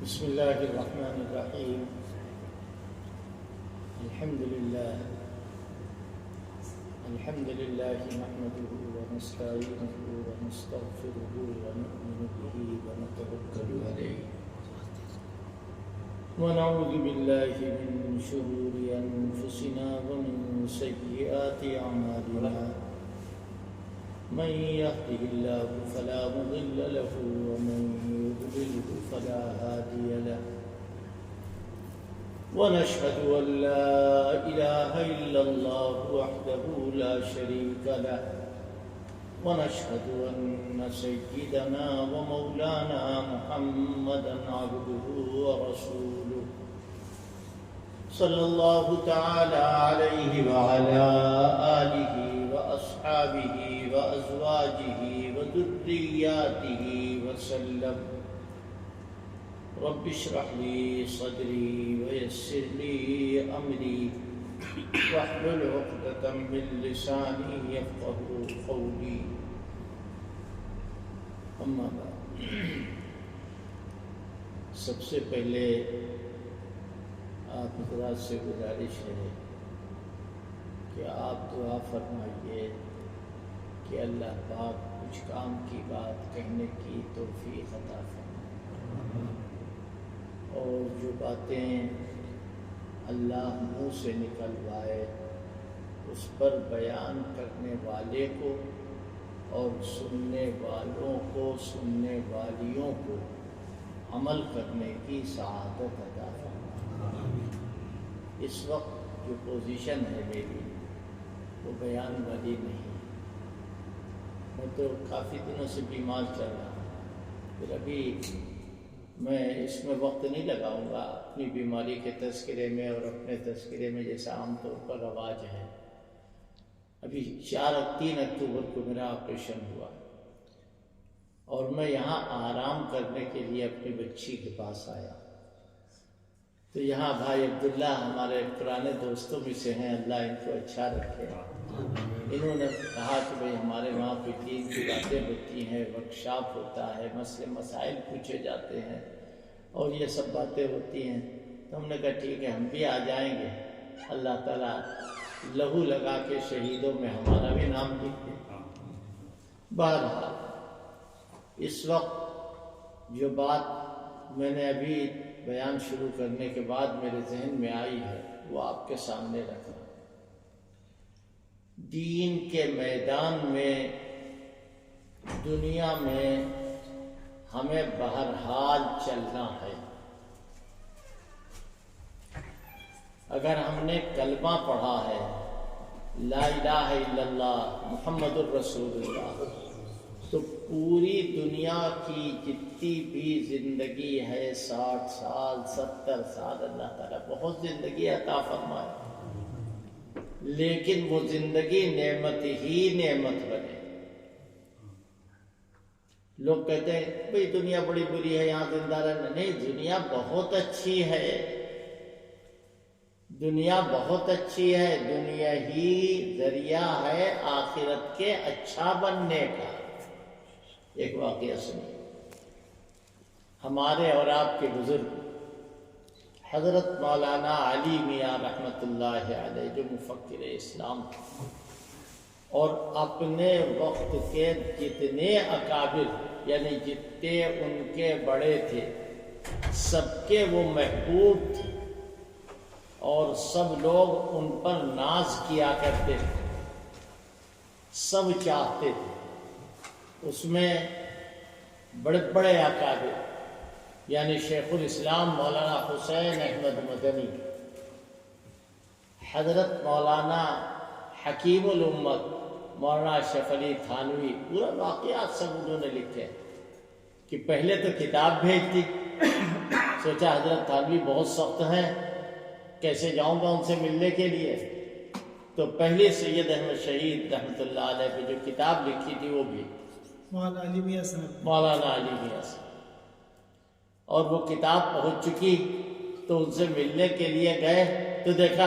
بسم الله الرحمن الرحيم. الحمد لله نحمده ونستعينه ونستغفره ونؤمن به ونتوكل عليه ونعوذ بالله من شرور أنفسنا ومن سيئات أعمالنا. من يهده الله فلا مضل له ومن يضلله فلا هادي له. ونشهد أن لا إله إلا الله وحده لا شريك له. ونشهد أن سيدنا ومولانا محمدا عبده ورسوله صلى الله تعالى عليه وعلى آله وأصحابه وأزواجه وذرياته وسلم. رب اشرح لي صدري ويسر لي أمري واحلل عقدة من لساني يفقهوا قولي. اما بعد، سب سے پہلے آپ حضرات سے گزارش ہے کہ آپ دعا فرمائیے کہ اللہ پاک کچھ کام کی بات کہنے کی توفیق عطا فرمائے، اور جو باتیں اللہ منہ سے نکلوائے اس پر بیان کرنے والے کو اور سننے والوں کو، سننے والیوں کو عمل کرنے کی سعادت عطا فرمائے۔ اس وقت جو پوزیشن ہے میری وہ بیان والی نہیں، میں تو کافی دنوں سے بیمار چل رہا ہوں، پھر ابھی میں اس میں وقت نہیں لگاؤں گا اپنی بیماری کے تذکرے میں اور اپنے تذکرے میں جیسا عام طور پر رواج ہے۔ ابھی 3 اکتوبر کو میرا آپریشن ہوا اور میں یہاں آرام کرنے کے لیے اپنی بچی کے پاس آیا، تو یہاں بھائی عبداللہ ہمارے پرانے دوستوں میں سے ہیں، اللہ ان کو اچھا رکھے۔ انہوں نے کہا کہ بھئی ہمارے وہاں کوئی دین کی باتیں ہوتی ہیں، ورکشاپ ہوتا ہے، مسئلے مسائل پوچھے جاتے ہیں اور یہ سب باتیں ہوتی ہیں، تو ہم نے کہا ٹھیک ہے ہم بھی آ جائیں گے، اللہ تعالیٰ لہو لگا کے شہیدوں میں ہمارا بھی نام لکھ دے۔ بہرحال اس وقت جو بات میں نے ابھی بیان شروع کرنے کے بعد میرے ذہن میں آئی ہے وہ آپ کے سامنے رکھا۔ دین کے میدان میں دنیا میں ہمیں بہرحال چلنا ہے۔ اگر ہم نے کلمہ پڑھا ہے لا الہ الا اللہ محمد الرسول اللہ، تو پوری دنیا کی جتنی بھی زندگی ہے 60 سال 70 سال اللہ تعالیٰ بہت زندگی عطا فرمائے، لیکن وہ زندگی نعمت ہی نعمت بنے۔ لوگ کہتے ہیں بھئی دنیا بڑی بری ہے یہاں زندہ رہنا، نہیں، دنیا بہت اچھی ہے، دنیا بہت اچھی ہے، دنیا ہی ذریعہ ہے آخرت کے اچھا بننے کا۔ ایک واقعہ سنیے، ہمارے اور آپ کے بزرگ حضرت مولانا علی میاں رحمۃ اللہ علیہ جو مفکر اسلام تھے، اور اپنے وقت کے جتنے اکابر یعنی جتنے ان کے بڑے تھے سب کے وہ محبوب تھے، اور سب لوگ ان پر ناز کیا کرتے تھے، سب چاہتے تھے۔ اس میں بڑے بڑے اکابر یعنی شیخ الاسلام مولانا حسین احمد مدنی، حضرت مولانا حکیم الامت مولانا اشرف علی تھانوی، پورا واقعات سب انہوں نے لکھے کہ پہلے تو کتاب بھیج دی، سوچا حضرت تھانوی بہت سخت ہیں، کیسے جاؤں گا ان سے ملنے کے لیے، تو پہلے سید احمد شہید رحمۃ اللہ علیہ پہ جو کتاب لکھی تھی وہ بھی مولانا علی میاں صاحب، اور وہ کتاب پہنچ چکی تو ان سے ملنے کے لیے گئے تو دیکھا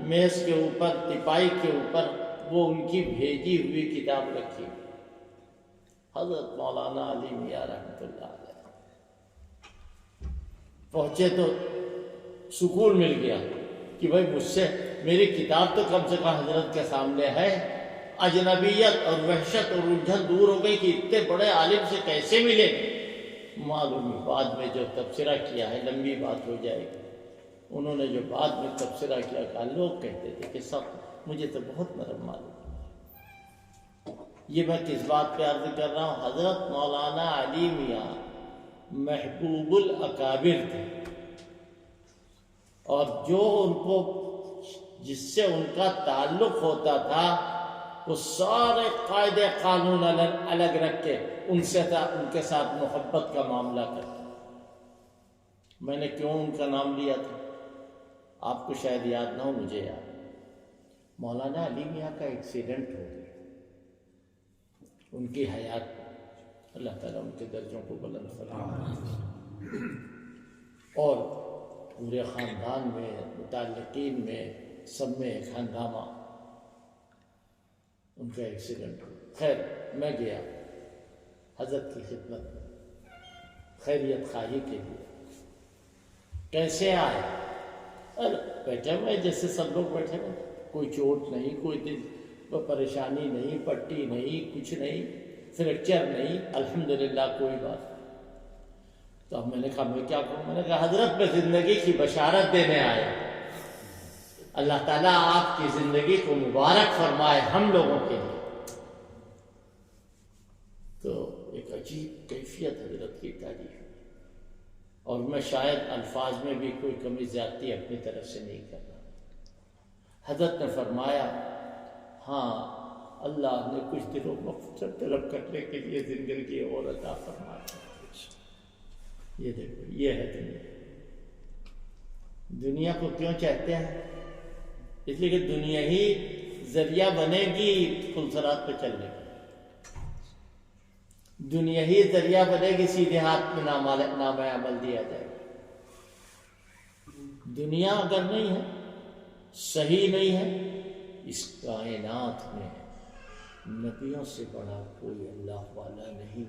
میز کے اوپر، تپائی کے اوپر وہ ان کی بھیجی ہوئی کتاب رکھی، حضرت مولانا علی میاں رحمۃ اللہ علیہ۔ پہنچے تو سکون مل گیا کہ بھائی مجھ سے میری کتاب تو کم سے کم حضرت کے سامنے ہے. اجنبیت اور وحشت اور الجھن دور ہو گئی کہ اتنے بڑے عالم سے کیسے ملے. معلوم بعد میں جو تبصرہ کیا ہے لمبی بات ہو جائے گی. انہوں نے جو بعد میں تبصرہ کیا کہا لوگ کہتے تھے کہ سب مجھے تو بہت نرم معلوم. یہ میں کس بات پہ عرض کر رہا ہوں؟ حضرت مولانا علی میاں محبوب الاکابر تھے، اور جو ان کو جس سے ان کا تعلق ہوتا تھا وہ سارے قاعدے قانون الگ رکھ کے ان کے ساتھ محبت کا معاملہ کرتا. میں نے کیوں ان کا نام لیا تھا آپ کو شاید یاد نہ ہو، مجھے یاد. مولانا علی میاں کا ایکسیڈنٹ ہو گیا ان کی حیات میں. اللہ تعالیٰ ان کے درجوں کو بلند فرمائے. اور پورے خاندان میں متعلقین میں سب میں ایک ہنگامہ. ان کا ایکسیڈنٹ ہو. خیر میں گیا حضرت کی خدمت میں خیریت خواہی کے لیے. کیسے آئے؟ بیٹھے ہوئے جیسے سب لوگ بیٹھے ہوئے. کوئی چوٹ نہیں، کوئی دل پریشانی نہیں، پٹی نہیں، کچھ نہیں، فریکچر نہیں، الحمدللہ کوئی بات. تو اب میں نے کہا میں کیا کروں؟ میں نے کہا حضرت میں زندگی کی بشارت دینے آیا. اللہ تعالیٰ آپ کی زندگی کو مبارک فرمائے ہم لوگوں کے لیے. تو ایک عجیب کیفیت حضرت کی تعریف، اور میں شاید الفاظ میں بھی کوئی کمی زیادتی اپنی طرف سے نہیں کر رہا. حضرت نے فرمایا ہاں اللہ نے کچھ دنوں مغفرت طلب کرنے کے لیے زندگی اور عطا فرمایا. یہ دیکھو یہ ہے دنیا. دنیا کو کیوں چاہتے ہیں؟ اس لیے کہ دنیا ہی ذریعہ بنے گی فلسرات پہ چلنے کا. دنیا ہی ذریعہ بنے گی سیدھے ہاتھ میں نام عمل دیا جائے گا. دنیا اگر نہیں ہے، صحیح نہیں ہے، اس کائنات میں نبیوں سے بڑا کوئی اللہ والا نہیں.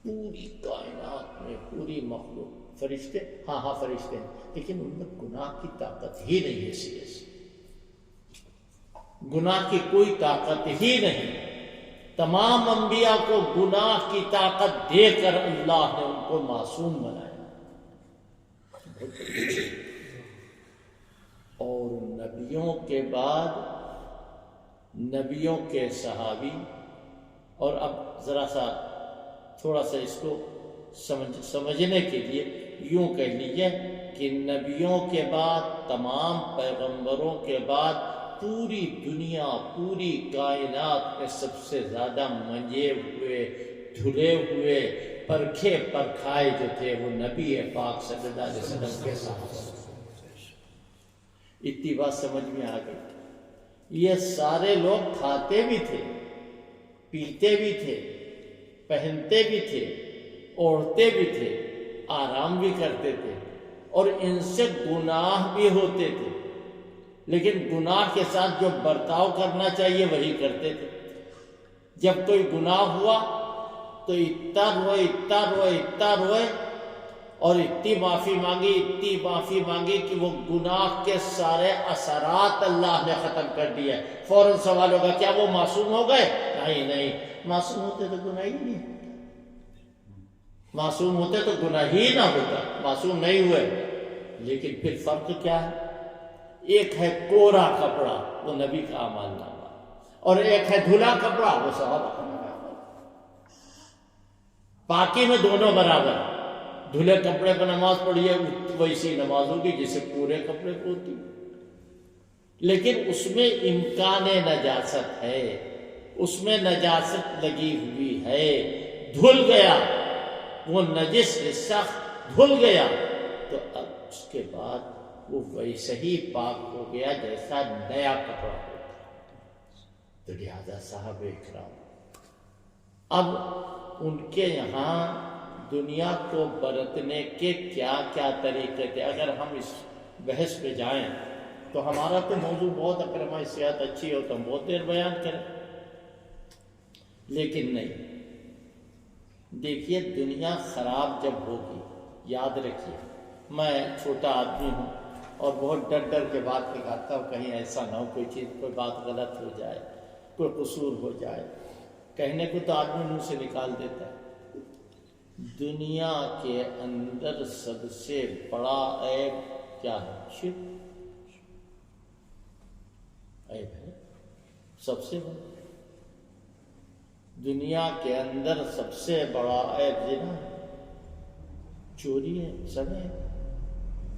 پوری کائنات میں پوری مخلوق، فرشتے ہاں فرشتے ہیں، لیکن ان میں گناہ کی طاقت ہی نہیں ہے. سیدھے سے گناہ کی کوئی طاقت ہی نہیں. تمام انبیاء کو گناہ کی طاقت دے کر اللہ نے ان کو معصوم بنایا. اور نبیوں کے بعد نبیوں کے صحابی، اور اب ذرا سا تھوڑا سا اس کو سمجھنے کے لیے یوں کہہ لیجیے کہ نبیوں کے بعد تمام پیغمبروں کے بعد پوری دنیا پوری کائنات میں سب سے زیادہ منجے ہوئے دھلے ہوئے پرکھے پرکھائے جو تھے وہ نبی پاک صلی اللہ علیہ وسلم کے ساتھ. اتنی بات سمجھ میں آ گئی. یہ سارے لوگ کھاتے بھی تھے، پیتے بھی تھے، پہنتے بھی تھے، اوڑھتے بھی تھے، آرام بھی کرتے تھے، اور ان سے گناہ بھی ہوتے تھے، لیکن گناہ کے ساتھ جو برتاؤ کرنا چاہیے وہی کرتے تھے. جب کوئی گناہ ہوا تو اتنا روئے اور اتنی معافی مانگی کہ وہ گناہ کے سارے اثرات اللہ نے ختم کر دیے. فوراً سوال ہوگا کیا وہ معصوم ہو گئے؟ نہیں، معصوم ہوتے تو گناہ ہی نہیں ہوتا. معصوم ہوتے تو گناہ ہی نہ ہوتا. معصوم نہیں ہوئے، لیکن پھر فرق کیا ہے؟ ایک ہے کوڑا کپڑا، وہ نبی کا اعمال نامہ، اور ایک ہے دھلا کپڑا، وہ صحابہ کا نامہ. پاکی میں دونوں برابر. دھلے کپڑے پر نماز پڑھیے ویسی نماز ہوگی جسے پورے کپڑے کو ہوتی، لیکن اس میں امکان نجاست ہے، اس میں نجاست لگی ہوئی ہے. دھل گیا وہ نجس حصہ، دھل گیا تو اب اس کے بعد وہ ویسے ہی پاک ہو گیا جیسا نیا کپڑا ہوتا. تو لہذا صاحب اکرام اب ان کے یہاں دنیا کو برتنے کے کیا کیا طریقے تھے. اگر ہم اس بحث پہ جائیں تو ہمارا تو موضوع بہت اکرمہ صحت اچھی ہو تو ہم بہت دیر بیان کریں، لیکن نہیں. دیکھیے دنیا خراب جب ہوگی، یاد رکھیے میں چھوٹا آدمی ہوں اور بہت ڈر ڈر کے بات نکالتا ہوں، کہیں ایسا نہ ہو کوئی چیز، کوئی بات غلط ہو جائے، کوئی قصور ہو جائے۔ کہنے کو تو آدمی منہ سے نکال دیتا ہے۔ دنیا کے اندر سب سے بڑا عیب کیا ہے؟ شرک عیب ہے سب سے بڑا۔ دنیا کے اندر سب سے بڑا عیب زنا ہے، چوری ہے، سب ہے۔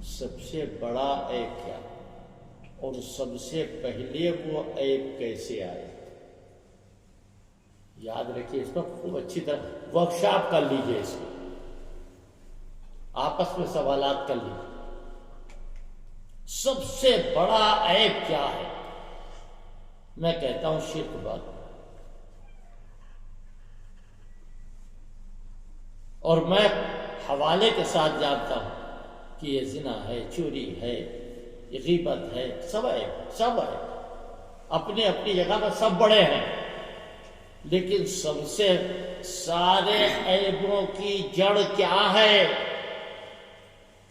سب سے بڑا عیب کیا ہے؟ اور سب سے پہلے وہ عیب کیسے آئے؟ یاد رکھیے، اس پر خوب اچھی طرح ورکشاپ کر لیجئے، اس کو آپس میں سوالات کر لیجئے۔ سب سے بڑا عیب کیا ہے؟ میں کہتا ہوں شرک بات، اور میں حوالے کے ساتھ جانتا ہوں کہ یہ زنا ہے، چوری ہے، یہ غیبت ہے، سب ہے اپنی اپنی جگہ پر سب بڑے ہیں، لیکن سب سے سارے عیبوں کی جڑ کیا ہے؟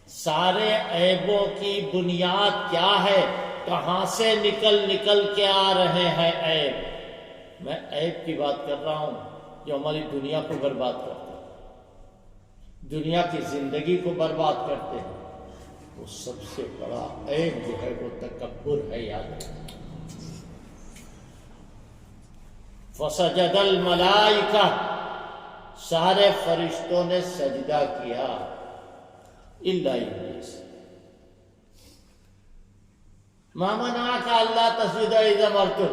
سارے عیبوں کی بنیاد کیا ہے؟ کہاں سے نکل کے آ رہے ہیں عیب؟ میں عیب کی بات کر رہا ہوں جو ہماری دنیا کو برباد کرتے ہیں، دنیا کی زندگی کو برباد کرتے ہیں۔ وہ سب سے بڑا عیب جو ہے وہ تکبر ہے، یاد رکھیں۔ فسجد الملائکہ، سارے فرشتوں نے سجدہ کیا الا ابلیس۔ ما منعک الا تسجد اذا امرتک،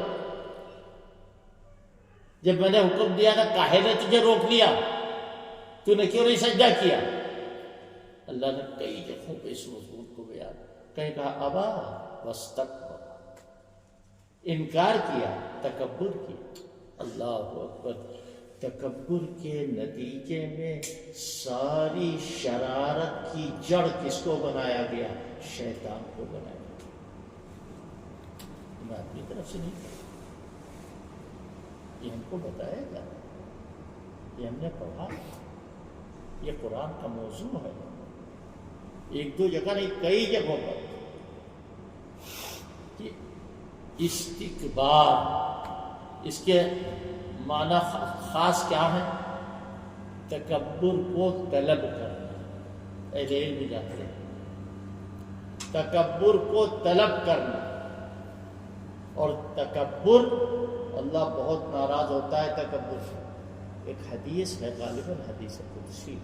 جب میں نے حکم دیا تھا کاہے نے تجھے روک لیا؟ تو نے کیوں نہیں سجدہ کیا؟ اللہ نے کئی جگہوں پہ اس مضمون کو بیان، کہیں کہا ابا واستکبر، انکار کیا، تکبر کیا۔ اللہ اکبر۔ تکبر کے نتیجے میں ساری شرارت کی جڑ کس کو بنایا گیا؟ شیطان کو بنایا گیا۔ میں اپنی طرف سے نہیں کہا، یہ ہم کو بتایا گیا، یہ ہم نے پڑھا، یہ قرآن کا موضوع ہے، ایک دو جگہ نہیں کئی جگہوں پر۔ کہ استکبار، اس کے معنی خاص کیا ہے؟ تکبر کو طلب کرنا، اہل علم جانتے ہیں، تکبر کو طلب کرنا۔ اور تکبر، اللہ بہت ناراض ہوتا ہے تکبر سے۔ ایک حدیث ہے، غالباً حدیث قدسی،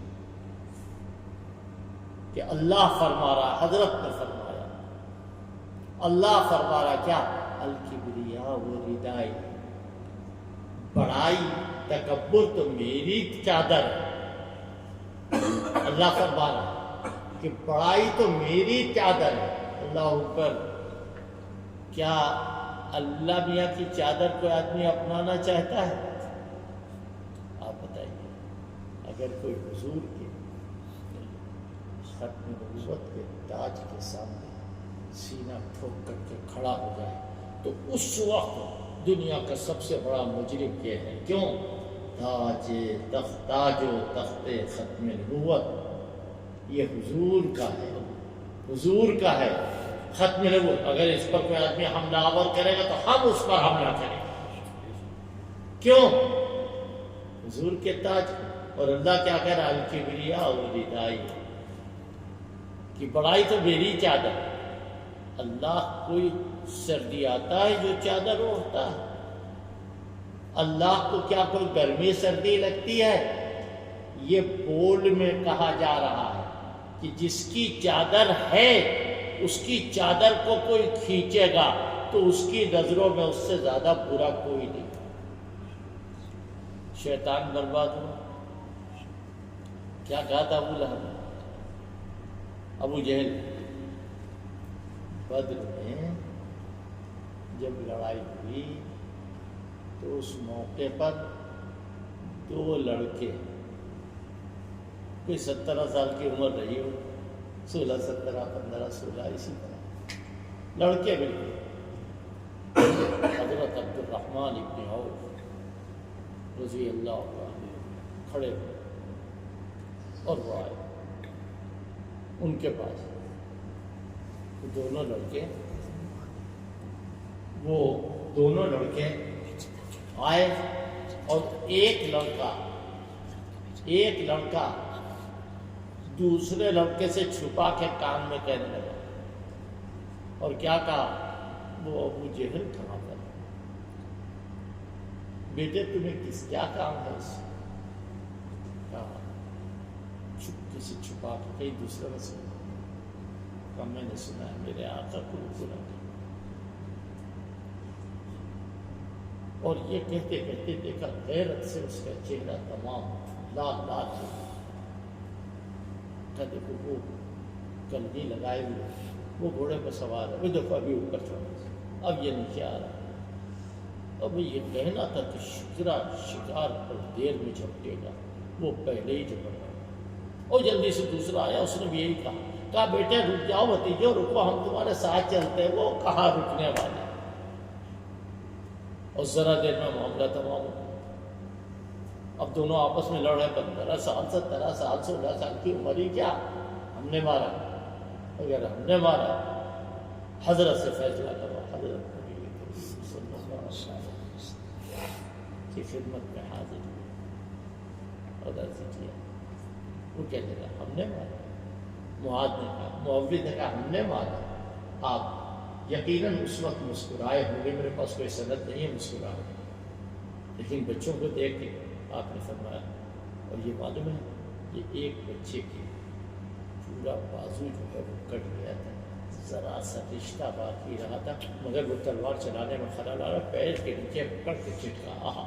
کہ اللہ فرما رہا، حضرت نے فرمایا، اللہ فرما رہا کیا؟ الکبریاء ردائی، بڑائی، تکبر تو میری چادر ہے۔ اللہ فرما رہا کہ بڑائی تو میری چادر ہے۔ اللہ اوپر۔ کیا اللہ میاں کی چادر کوئی آدمی اپنانا چاہتا ہے؟ آپ بتائیے، اگر کوئی حضور کے ختم نبوت کے تاج کے سامنے سینہ ٹھوک کر کے کھڑا ہو جائے تو اس وقت دنیا کا سب سے بڑا مجرم یہ ہے۔ کیوں؟ تاج و تخت ختم نبوت یہ حضور کا ہے، حضور کا ہے ختم نبوت۔ اگر اس پر کوئی آدمی حملہ آور کرے گا تو ہم اس پر حملہ کریں گے۔ کیوں؟ حضور کے تاج۔ اور اللہ کیا کہہ رہا ہے؟ الکبریاء ردائی، کہ بڑائی تو میری چادر۔ اللہ کوئی سردی آتا ہے جو چادر اوڑھتا ہے؟ اللہ کو کیا کوئی گرمی سردی لگتی ہے؟ یہ بول میں کہا جا رہا ہے کہ جس کی چادر ہے اس کی چادر کو کوئی کھینچے گا تو اس کی نظروں میں اس سے زیادہ برا کوئی نہیں۔ شیطان برباد ہوا۔ کیا کہا تھا ابو لہب، ابو جہل؟ بدر میں جب لڑائی ہوئی تو اس موقع پر دو لڑکے، کوئی 17 سال کی عمر رہی ہو، 16 17 15 16 اسی طرح لڑکے بالکل، حضرت عبد الرحمن ابن عوف رضی اللہ عنہ کھڑے ہوئے اور وہ آئے ان کے پاس دونوں لڑکے آئے اور ایک لڑکا دوسرے لڑکے سے چھپا کے کان میں کہنے لگا، اور کیا کہا؟ وہ ابو جہل کہاں پر؟ بیٹے تمہیں کیا کام ہے اس سے؟ کہا چپکے سے چھپا کے کہیں دوسرے میں سے کہا میں نے سنا ہے میرے آقا کو بلند، اور یہ کہتے کہتے دیکھا غیرت سے اس کا چہرہ تمام لال ہو گیا۔ دیکھو وہ کلگی لگائے ہوئے وہ گھوڑے پر سوار ہے، وہ دیکھو ابھی اوپر چڑھا، اب یہ نیچے آ رہا ہے۔ اب یہ کہنا تھا کہ شکار پر دیر میں جھپٹے گا، وہ پہلے ہی جھپٹ گیا۔ اور جلدی سے دوسرا آیا، اس نے بھی یہی کہا بیٹے رک جاؤ بھتیجے، رکو ہم تمہارے ساتھ چلتے ہیں۔ وہ کہاں رکنے والے، اور ذرا دیر میں معاملہ تمام ہو۔ اب دونوں آپس میں لڑ رہے، 15 سال 17 سال 16 سال کی عمر ہی کیا، ہم نے مارا، اگر ہم نے مارا حضرت سے فیصلہ کرو۔ حضرت نبی کریم صلی اللہ علیہ وسلم کی خدمت میں حاضر ہوئے اور عرض کیا۔ وہ کہنے لگا ہم نے مارا، معاذ نے کہا، معاویہ نے کہا ہم نے مارا۔ آپ یقیناً اس وقت مسکرائے ہوں گے، میرے پاس کوئی سند نہیں ہے مسکرائے، لیکن بچوں کو دیکھ کے آپ نے فرمایا، اور یہ معلوم ہے یہ ایک بچے کی پورا بازو جو ہے وہ کٹ گیا تھا، ذرا سا رشتہ باقی رہا تھا، مگر وہ تلوار چلانے میں خلل آ رہا، پیر کے نیچے پکڑ کے چٹکا۔ آہا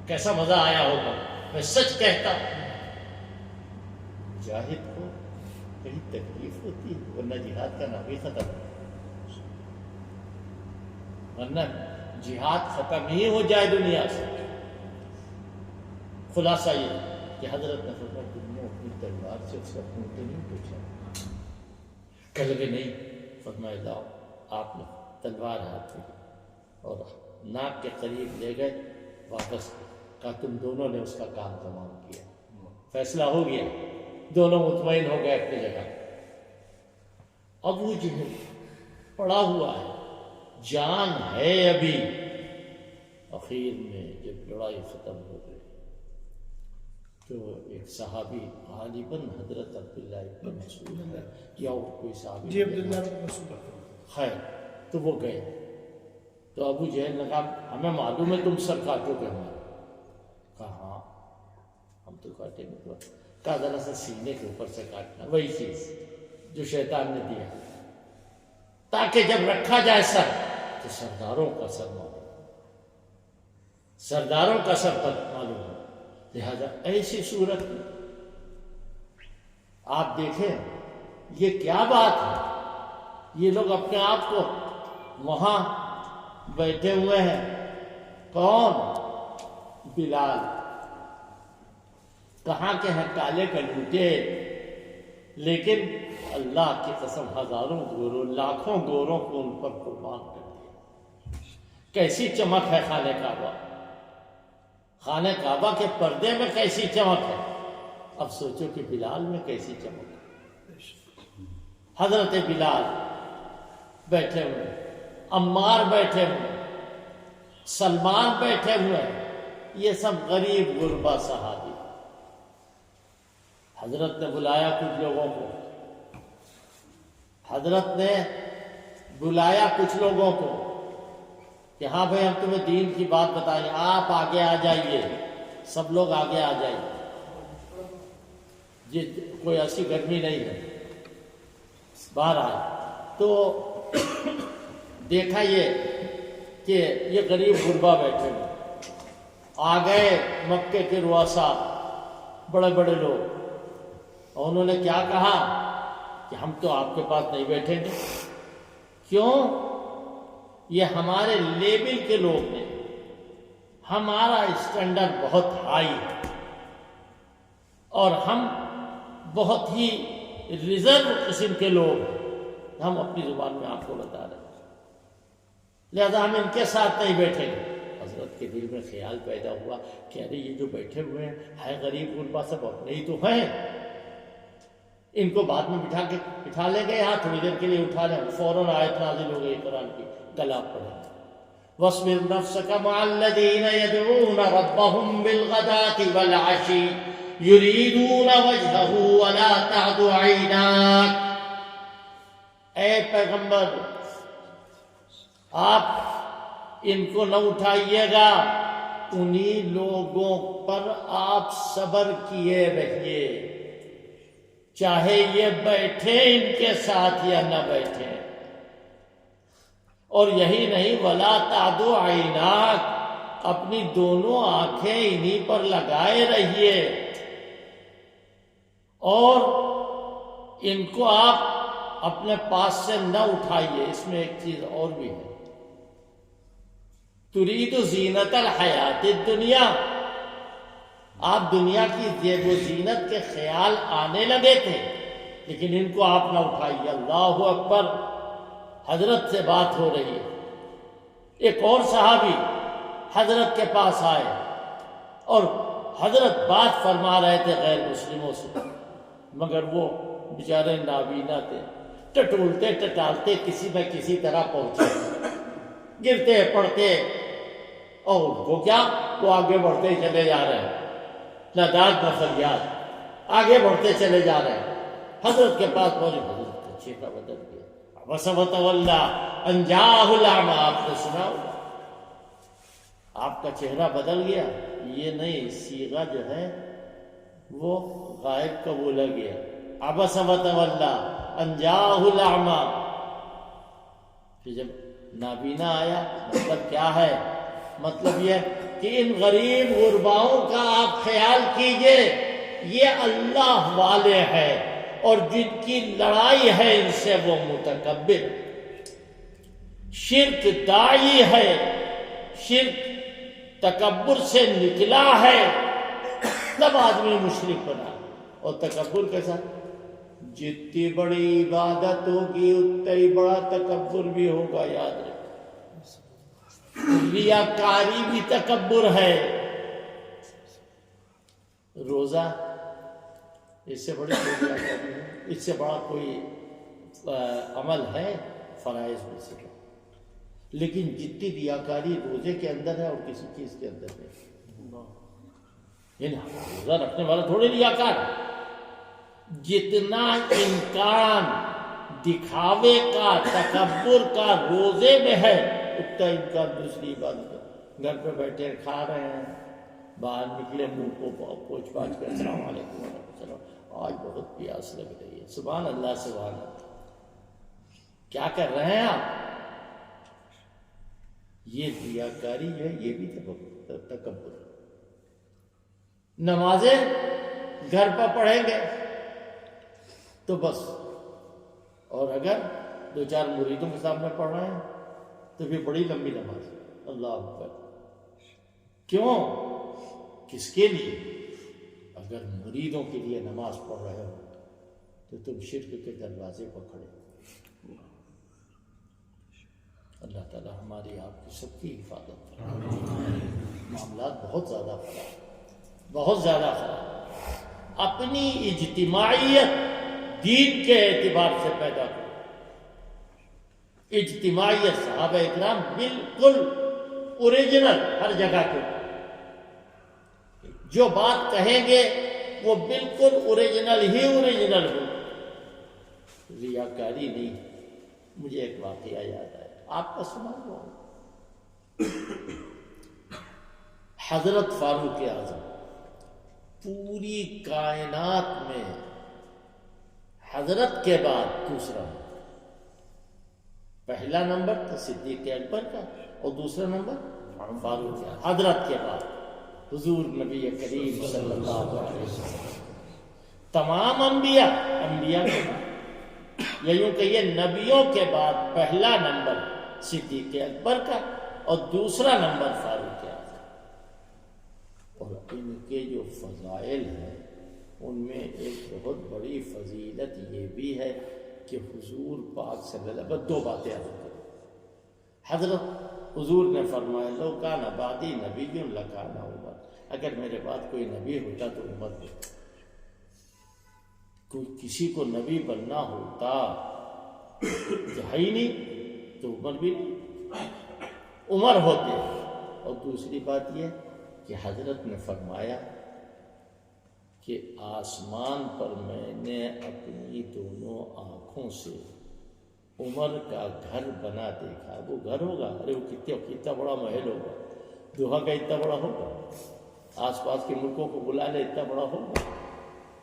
کیسا مزہ آیا ہوگا۔ میں سچ کہتا ہوں مجاہد کو کہیں تکلیف ہوتی ہے، ورنہ جہاد کا نام ہی ختم ہے، ورنہ جہاد ختم ہی ہو جائے دنیا سے۔ خلاصہ یہ کہ حضرت نے فرمایا تم نے اپنی تلوار سے اس کا خون تو نہیں پوچھا؟ کہہ لگے نہیں۔ فرمایا لاؤ۔ آپ نے تلوار ہاتھ میں اور ناک کے قریب لے گئے، واپس کہا تم دونوں نے اس کا کام تمام کیا، فیصلہ ہو گیا، دونوں مطمئن ہو گئے اپنی جگہ۔ ابو جہل پڑا ہوا ہے، جان ہے ابھی۔ اخیر میں جب لڑائی ختم ہو گئی تو ایک صحابی غالباً حضرت عبداللہ ابن مسعود ہے یا اور کوئی صحابی، جی عبداللہ ابن مسعود خیر، تو وہ گئے تو ابو جہل نے کہا ہمیں معلوم ہے تم سر کاٹو گے ہمارے۔ کہا ہاں ہم تو کاٹیں گے۔ تو کہا ذرا سا سینے کے اوپر سے کاٹنا، وہی چیز جو شیطان نے دیا، تاکہ جب رکھا جائے سر تو سرداروں کا سر معلوم، سرداروں کا سر پر معلوم ہو۔ لہذا ایسی صورت میں آپ دیکھیں یہ کیا بات ہے، یہ لوگ اپنے آپ کو وہاں بیٹھے ہوئے ہیں، کون؟ بلال، کہاں کے ہیں کالے کلوٹے، لیکن اللہ کی قسم ہزاروں گوروں لاکھوں گوروں کو ان پر قربان کر دیا۔ کیسی چمک ہے خانہ کعبہ، خانہ کعبہ کے پردے میں کیسی چمک ہے، اب سوچو کہ بلال میں کیسی چمک ہے۔ حضرت بلال بیٹھے ہوئے، عمار بیٹھے ہوئے، سلمان بیٹھے ہوئے، یہ سب غریب غربا صحابی۔ حضرت نے بلایا کچھ لوگوں کو، حضرت نے بلایا کچھ لوگوں کو کہ ہاں بھائی ہم تمہیں دین کی بات بتائیں گے، آپ آگے آ جائیے، سب لوگ آگے آ جائیے، جی کوئی ایسی گرمی نہیں ہے۔ بہرحال تو دیکھا یہ کہ یہ غریب غربا بیٹھے ہوئے، آ گئے مکے کے رؤسا، بڑے بڑے لوگ، اور انہوں نے کیا کہا کہ ہم تو آپ کے پاس نہیں بیٹھیں گے۔ کیوں؟ یہ ہمارے لیبل کے لوگ ہیں، ہمارا اسٹینڈرڈ بہت ہائی ہے اور ہم بہت ہی ریزرو قسم کے لوگ ہیں، ہم اپنی زبان میں آپ کو بتا رہے ہیں، لہذا ہم ان کے ساتھ نہیں بیٹھیں گے۔ حضرت کے دل میں خیال پیدا ہوا کہ ارے یہ جو بیٹھے ہوئے ہیں غریب غربا سب اپنے ہی تو ہیں، ان کو بعد میں بٹھا لیں گے یہاں تھوڑی دیر کے لیے اٹھا لیں، فوراً آیت نازل ہو گئی قرآن کی، کل آپ پڑھیں وَاصْبِرْ نَفْسَكَ مَعَ الَّذِينَ يَدْعُونَ رَبَّهُمْ بِالْغَدَاةِ وَالْعَشِيِّ يُرِيدُونَ وَجْهَهُ وَلَا تَعْدُ عَيْنَاكَ۔ اے پیغمبر آپ ان کو نہ اٹھائیے گا، انہی لوگوں پر آپ صبر کیے رہیے، چاہے یہ بیٹھے ان کے ساتھ یا نہ بیٹھے۔ اور یہی نہیں، وَلَا تَعْدُ عَيْنَاكَ، اپنی دونوں آنکھیں انہی پر لگائے رہیے، اور ان کو آپ اپنے پاس سے نہ اٹھائیے۔ اس میں ایک چیز اور بھی ہے، ترید زینت الحیات الدنیا، آپ دنیا کی زیب و زینت کے خیال آنے لگے تھے، لیکن ان کو آپ نہ اٹھائیے۔ اللہ اکبر، حضرت سے بات ہو رہی ہے، ایک اور صحابی حضرت کے پاس آئے اور حضرت بات فرما رہے تھے غیر مسلموں سے، مگر وہ بیچارے نابینا تھے، ٹٹولتے ٹٹالتے کسی نہ کسی طرح پہنچے، گرتے پڑتے، اور وہ کیا، وہ آگے بڑھتے چلے جا رہے ہیں، نہ داد نہ فریاد، آگے بڑھتے چلے جا رہے ہیں۔ حضرت کے پاس پہنچے، حضرت کا چہرہ بدل گیا، عبس وتولی ان جاءہ الاعمی، آپ نے سنا ہوگا، آپ کا چہرہ بدل گیا۔ یہ نہیں، صیغہ جو ہے وہ غائب کا بولا گیا، عبس وتولی ان جاءہ الاعمی۔ پھر جب نابینا آیا، مطلب کیا ہے؟ مطلب یہ کہ ان غریب غرباؤں کا آپ خیال کیجئے، یہ اللہ والے ہیں، اور جن کی لڑائی ہے ان سے وہ متکبر، شرک داعی ہے، شرک تکبر سے نکلا ہے، تب آدمی مشرک بنا۔ اور تکبر کے ساتھ جتنی بڑی عبادت ہوگی اتنا ہی بڑا تکبر بھی ہوگا، یاد رکھیں۔ ریاکاری بھی تکبر ہے۔ روزہ، اس سے بڑی کوئی ریاکاری ہے؟ اس سے بڑا کوئی عمل ہے فرائض میں سے؟ لیکن جتنی ریاکاری روزے کے اندر ہے اور کسی چیز کے اندر ہے، یعنی روزہ رکھنے والا تھوڑی ریاکار ہے۔ جتنا امکان دکھاوے کا، تکبر کا روزے میں ہے، اتنا امکان دوسری عبادت ہے۔ گھر پہ بیٹھے کھا رہے ہیں، باہر نکلے منہ کو پوچھ پاچھ کر السلام علیکم ورحمۃ اللہ، آج بہت پیاس لگ رہی ہے، سبحان اللہ سبحان اللہ۔ کیا کر رہے ہیں آپ؟ یہ ریاکاری ہے، یہ بھی تکبر۔ نمازیں گھر پر پڑھیں گے تو بس، اور اگر دو چار مریدوں کے سامنے پڑھ رہے ہیں تو بھی بڑی لمبی نماز، اللہ اکبر۔ کیوں؟ کس کے لیے؟ اگر مریدوں کے لیے نماز پڑھ رہے ہو تو تم شرک کے دروازے پر کھڑے ہو۔ اللہ تعالی ہماری آپ کی سب کی حفاظت فرمائے۔ معاملات بہت زیادہ خراب، بہت زیادہ خراب۔ اپنی اجتماعیت دین کے اعتبار سے پیدا کرو۔ اجتماعیت، صحابہ اکرام بالکل اوریجنل ہر جگہ کے، جو بات کہیں گے وہ بالکل اوریجنل ہی اوریجنل ہو، ریاکاری نہیں۔ مجھے ایک واقعہ یاد آیا، آپ کا سنا ہوا، حضرت فاروق اعظم، پوری کائنات میں حضرت کے بعد دوسرا نمبر، پہلا نمبر تو صدیق اکبر کا اور دوسرا نمبر فاروق اعظم، حضرت کے بعد حضور نبی کریم صلی اللہ علیہ وسلم۔ تمام انبیاء کے بعد، یا یوں کہیے نبیوں کے بعد پہلا نمبر صدیق اکبر کا اور دوسرا نمبر فاروق اعظم۔ اور ان کے جو فضائل ہیں ان میں ایک بہت بڑی فضیلت یہ بھی ہے کہ حضور پاک صلی اللہ علیہ وسلم، دو باتیں عرض کریں۔ حضرت حضور نے فرمایا، لو کان بعدی نبی لکان عمر، اگر میرے بعد کوئی نبی ہوتا تو امت ہوتا۔ کوئی کسی کو نبی بننا ہوتا ہے ہی نہیں تو عمر بھی نہیں، عمر ہوتے۔ اور دوسری بات یہ کہ حضرت نے فرمایا کہ آسمان پر میں نے اپنی دونوں آنکھوں سے عمر کا گھر بنا دیکھا۔ وہ گھر ہوگا، ارے وہ کتنا بڑا محل ہوگا، دوحہ کا اتنا بڑا ہوگا، آس پاس کے ملکوں کو بلا لے اتنا بڑا ہوگا،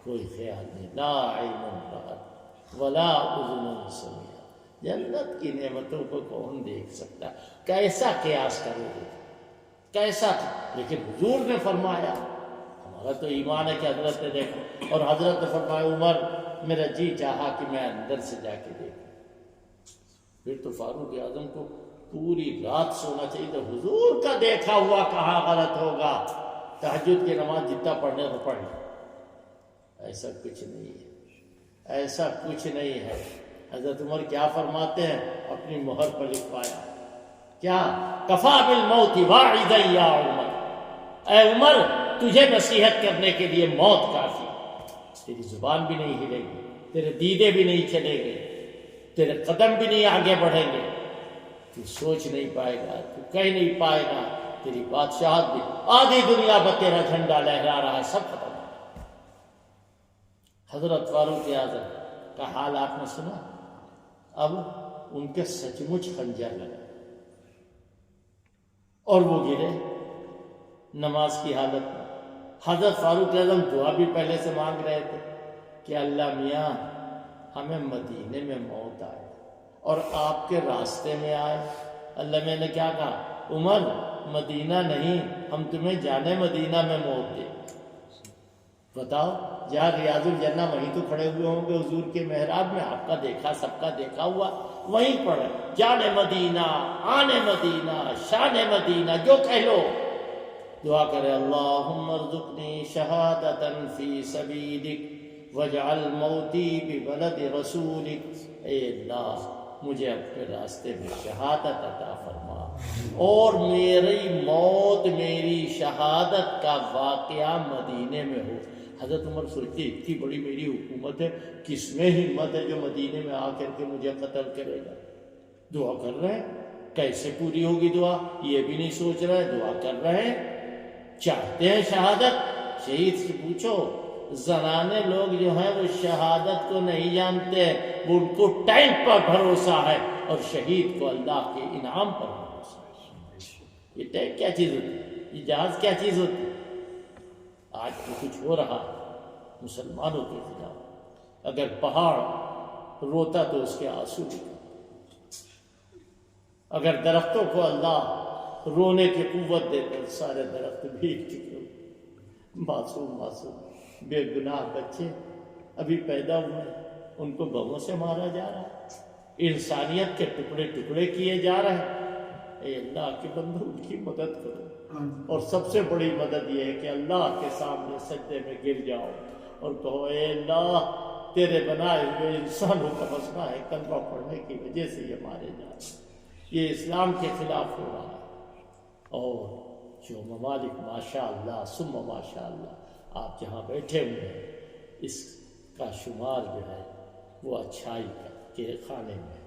کوئی خیال نہیں۔ لا عین رأت ولا اذن سمعت، جنت کی نعمتوں کو کون دیکھ سکتا، کیسا قیاس کرو گے، کیسا؟ لیکن حضور نے فرمایا، ہمارا تو ایمان ہے کہ حضرت نے دیکھا، اور حضرت نے فرمایا عمر میرا جی چاہا کہ میں اندر سے جا کے دیکھوں۔ پھر تو فاروق اعظم کو پوری رات سونا چاہیے تھا، حضور کا دیکھا ہوا کہاں غلط ہوگا، تہجد کی نماز جتنا پڑھنے تو پڑھ لیں۔ ایسا کچھ نہیں ہے، ایسا کچھ نہیں ہے۔ حضرت عمر کیا فرماتے ہیں، اپنی مہر پر لکھوایا کیا، کفا بالموت واعظا یا عمر، اے عمر تجھے نصیحت کرنے کے لیے موت کافی، تیری زبان بھی نہیں ہلے گی، تیرے دیدے بھی نہیں چلے گے، تیرے قدم بھی نہیں آگے بڑھیں گے، تو سوچ نہیں پائے گا، تو کہہ نہیں پائے گا، تیری بادشاہت بھی، آدھی دنیا پر تیرا جھنڈا لہرا رہا ہے، سب ختم۔ حضرت فاروق اعظم کا حال آپ نے سنا، اب ان کے سچ مچ خنجر لگا اور وہ گرے نماز کی حالت میں۔ حضرت فاروق اعظم دعا بھی پہلے سے مانگ رہے تھے کہ اللہ میاں ہمیں مدینے میں موت آئے اور آپ کے راستے میں آئے۔ اللہ میں نے کیا کہا، عمر مدینہ نہیں، ہم تمہیں جانے مدینہ میں موت دے۔ بتاؤ، جہاں ریاض الجنہ وہیں تو کھڑے ہوئے ہوں گے حضور کے محراب میں، آپ کا دیکھا سب کا دیکھا ہوا، وہیں پڑھے جانے مدینہ، آنے مدینہ، شان مدینہ، جو کہہ لو۔ دعا کرے اللہم ارزقنی شہادتا فی سبیلک واجعل موتی ببلد رسولک، اے اللہ مجھے اپنے راستے میں شہادت عطا فرما، اور میری موت، میری شہادت کا واقعہ مدینے میں ہو۔ حضرت عمر سوچتے اتنی بڑی میری حکومت ہے، کس میں ہمت ہے جو مدینے میں آ کر کے مجھے قتل کرے گا۔ دعا کر رہے ہیں، کیسے پوری ہوگی دعا یہ بھی نہیں سوچ رہے، دعا کر رہے ہیں، چاہتے ہیں شہادت۔ شہید سے پوچھو، زنانے لوگ جو ہیں وہ شہادت کو نہیں جانتے، وہ ان کو ٹائم پر بھروسہ ہے، اور شہید کو اللہ کے انعام پر بھروسہ ہے۔ یہ ٹائم کیا چیز ہوتی ہے، یہ جہاز کیا چیز ہوتی ہے؟ آج تو کچھ ہو رہا مسلمانوں کے خلاف، اگر پہاڑ روتا تو اس کے آنسو نکلتے، اگر درختوں کو اللہ رونے کی قوت دیتے سارے درخت بھیگ چکے، معصوم بے گناہ بچے ابھی پیدا ہوئے، ان کو بموں سے مارا جا رہا ہے، انسانیت کے ٹکڑے ٹکڑے کیے جا رہے ہیں۔ اے اللہ کے بندو ان کی مدد کرو، اور سب سے بڑی مدد یہ ہے کہ اللہ کے سامنے سجدے میں گر جاؤ اور کہو اے اللہ تیرے بنائے ہوئے انسانوں کا مسئلہ ہے، کلمہ پڑھنے کی وجہ سے یہ مارے جا رہے ہیں، یہ اسلام کے خلاف ہو رہا ہے۔ اور جو ممالک ماشاء اللہ ثم ماشاء اللہ آپ جہاں بیٹھے ہوئے ہیں، اس کا شمار جو ہے وہ اچھائی کے خانے میں ہے۔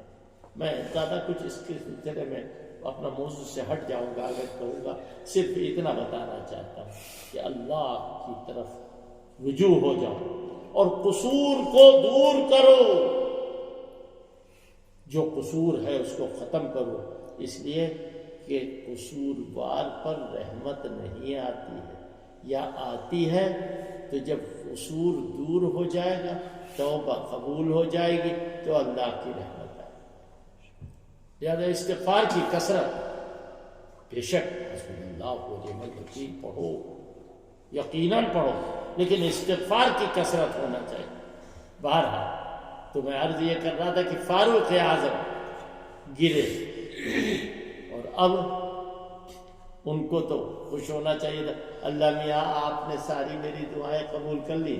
میں زیادہ کچھ اس کے سلسلے میں اپنا موضوع سے ہٹ جاؤں گا، اگر کہوں گا صرف اتنا بتانا چاہتا ہوں کہ اللہ کی طرف رجوع ہو جاؤ اور قصور کو دور کرو، جو قصور ہے اس کو ختم کرو، اس لیے کہ قصوروار پر رحمت نہیں آتی ہے، یا آتی ہے تو جب قصور دور ہو جائے گا، توبہ قبول ہو جائے گی تو اللہ کی رحمت آئے گی۔ لہذا استغفار کی کثرت، بے شک حسبی اللہ و نعم الوکیل پڑھو، یقیناً پڑھو، لیکن استغفار کی کثرت ہونا چاہیے۔ بہرحال تو میں عرض یہ کر رہا تھا کہ فاروق اعظم گرے، اور اب ان کو تو خوش ہونا چاہیے تھا، اللہ میاں آپ نے ساری میری دعائیں قبول کر لی،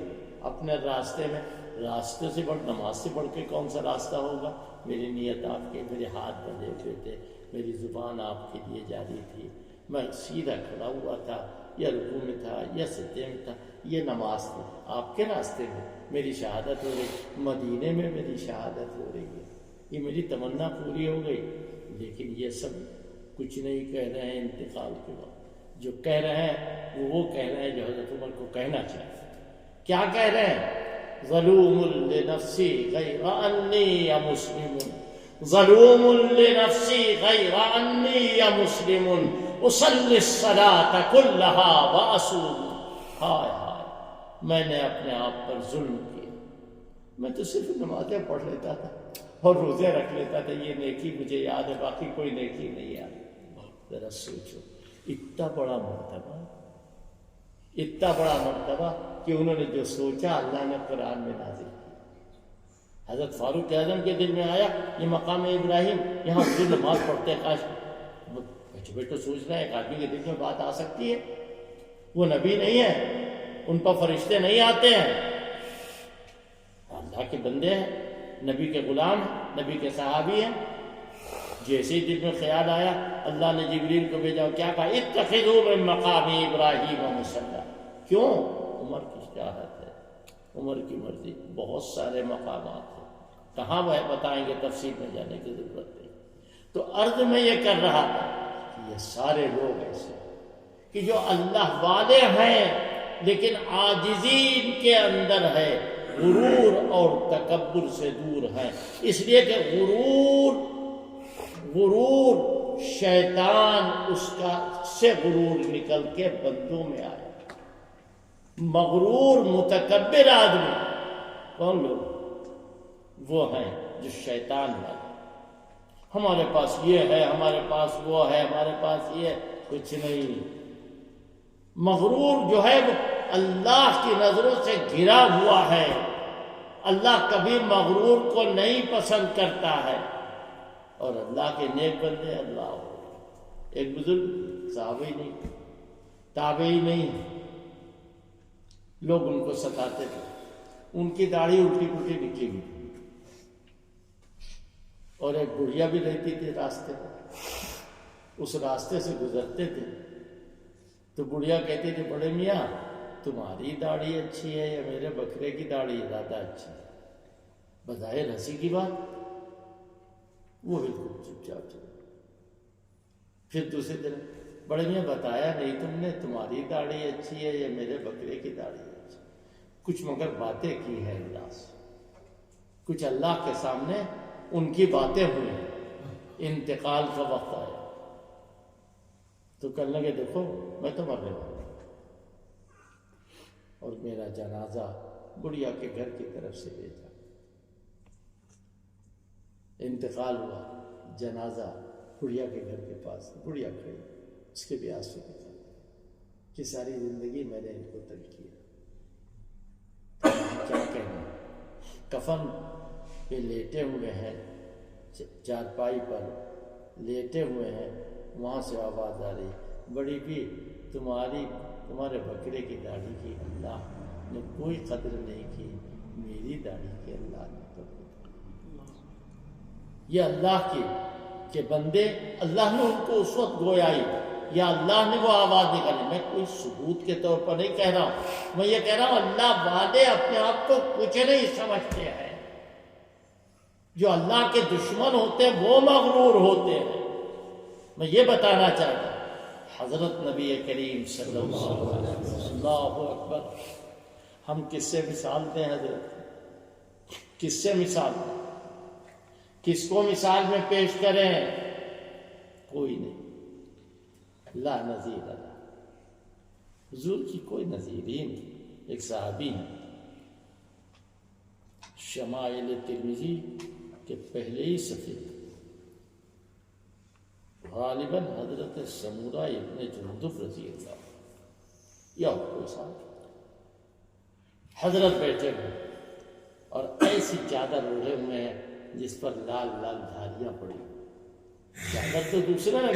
اپنے راستے میں، راستے سے بڑھ، نماز سے بڑھ کے کون سا راستہ ہوگا؟ میری نیت آپ کے، میرے ہاتھ بندھے ہوئے تھے، میری زبان آپ کے لیے جاری تھی، میں سیدھا کھڑا ہوا تھا یا رکوع میں تھا یا سجدے میں تھا، یہ نماز تھی۔ آپ کے راستے میں میری شہادت ہو رہی، مدینے میں میری شہادت ہو رہی ہے، یہ میری تمنا پوری ہو گئی۔ لیکن یہ سب کچھ نہیں کہہ رہے ہیں انتقال کے وقت، جو کہہ رہے ہیں وہ کہہ رہے ہیں جو حضرت عمر کو کہنا چاہیے۔ کیا کہہ رہے ہیں؟ ظلوم لنفسی غیر انی مسلم، ظلوم لنفسی غیر انی مسلم، اصلی الصلاۃ کلہا واصوم۔ ہائے ہائے، میں نے اپنے آپ پر ظلم کیا، میں تو صرف نمازیں پڑھ لیتا تھا اور روزے رکھ لیتا تھا، یہ نیکی مجھے یاد ہے، باقی کوئی نیکی نہیں یاد۔ ذرا سوچو، اتنا بڑا مرتبہ کہ انہوں نے جو سوچا اللہ نے قرآن میں نازل کیا۔ حضرت فاروق اعظم کے دل میں آیا یہ مقام ابراہیم، یہاں حضور نماز پڑھتے، کاش بیٹھے سوچ رہے ہیں ایک آدمی کے دل میں بات آ سکتی ہے؟ وہ نبی نہیں ہے، ان پر فرشتے نہیں آتے ہیں، اللہ کے بندے ہیں، نبی کے غلام ہیں، نبی کے صحابی ہیں۔ جیسے ہی دل میں خیال آیا اللہ نے جبریل کو بھیجا، کیا کہا؟ اتخذوا من مقام ابراہیم مصلی۔ کیوں؟ عمر کی چاہت ہے، عمر کی مرضی۔ بہت سارے مقامات ہیں، کہاں وہ بتائیں گے، تفصیل میں جانے کی ضرورت نہیں۔ تو عرض میں یہ کر رہا تھا کہ یہ سارے لوگ ایسے کہ جو اللہ والے ہیں لیکن عاجزی ان کے اندر ہے، غرور اور تکبر سے دور ہیں، اس لیے کہ غرور شیطان اس کا سے غرور نکل کے بندوں میں آیا۔ مغرور متکبر آدمی کون لوگ؟ وہ ہیں جو شیطان والے، ہمارے پاس یہ ہے، ہمارے پاس وہ ہے، ہمارے پاس یہ کچھ نہیں۔ مغرور جو ہے وہ اللہ کی نظروں سے گھرا ہوا ہے، اللہ کبھی مغرور کو نہیں پسند کرتا ہے۔ اور اللہ کے نیک بندے اللہ ہو، ایک بزرگ صحابی نہیں، تابعی نہیں، لوگ ان کو ستاتے تھے، ان کی داڑھی الٹی پلٹی نکلی ہوئی، اور ایک بڑھیا بھی رہتی تھی راستے میں، اس راستے سے گزرتے تھے تو بڑھیا کہتی تھی بڑے میاں تمہاری داڑھی اچھی ہے یا میرے بکرے کی داڑھی زیادہ اچھی ہے؟ بظاہر ہنسی کی بات، وہ بالکل چپ چاپ چلے۔ پھر دوسرے دن بڑے میاں بتایا نہیں تم نے، تمہاری داڑھی اچھی ہے یا میرے بکرے کی داڑھی اچھی؟ کچھ مگر باتیں کی ہیں اللہ سے، کچھ اللہ کے سامنے ان کی باتیں ہوئی، انتقال کا وقت آیا تو کہنے لگے دیکھو میں تو مرنے والا ہوں، اور میرا جنازہ بڑھیا کے گھر کی طرف سے بھیجا۔ انتقال ہوا، جنازہ بڑھیا کے گھر کے پاس، بڑھیا کھڑی، اس کے بھی آنسو کے ساتھ کہ ساری زندگی میں نے ان کو تنگ کیا، کیا کہنا۔ کفن پہ لیٹے ہوئے ہیں، چارپائی پر لیٹے ہوئے ہیں، وہاں سے آواز آ رہی، بڑی بھی تمہارے بکرے کی داڑھی کی اللہ نے کوئی قدر نہیں کی، میری داڑھی کی اللہ نے قدر کی۔ یہ اللہ کے بندے، اللہ نے ان کو اس وقت گویائی، یا اللہ نے وہ آواز نکالی۔ میں کوئی ثبوت کے طور پر نہیں کہہ رہا ہوں، میں یہ کہہ رہا ہوں اللہ والے اپنے آپ کو کچھ نہیں سمجھتے ہیں، جو اللہ کے دشمن ہوتے ہیں وہ مغرور ہوتے ہیں۔ میں یہ بتانا چاہتا ہوں حضرت نبی کریم صلی اللہ علیہ وسلم، اللہ اکبر، ہم کس سے مثال دیں حضرت؟ کس سے مثال دیں؟ کس کو مثال میں پیش کریں؟ کوئی نہیں، لا نظیر اللہ، حضور کی کوئی نظیر ہی نہیں۔ ایک صحابی ہیں، شمائل ترمذی کے پہلے ہی صفحے، غالباً حضرت سمورہ ابن جندب رضی اللہ یا کوئی صاحب، حضرت بیٹھے ہوئے اور ایسی چادر اوڑھے ہوئے ہیں جس پر لال لال دھاریاں پڑی، چادر تو دوسرے نے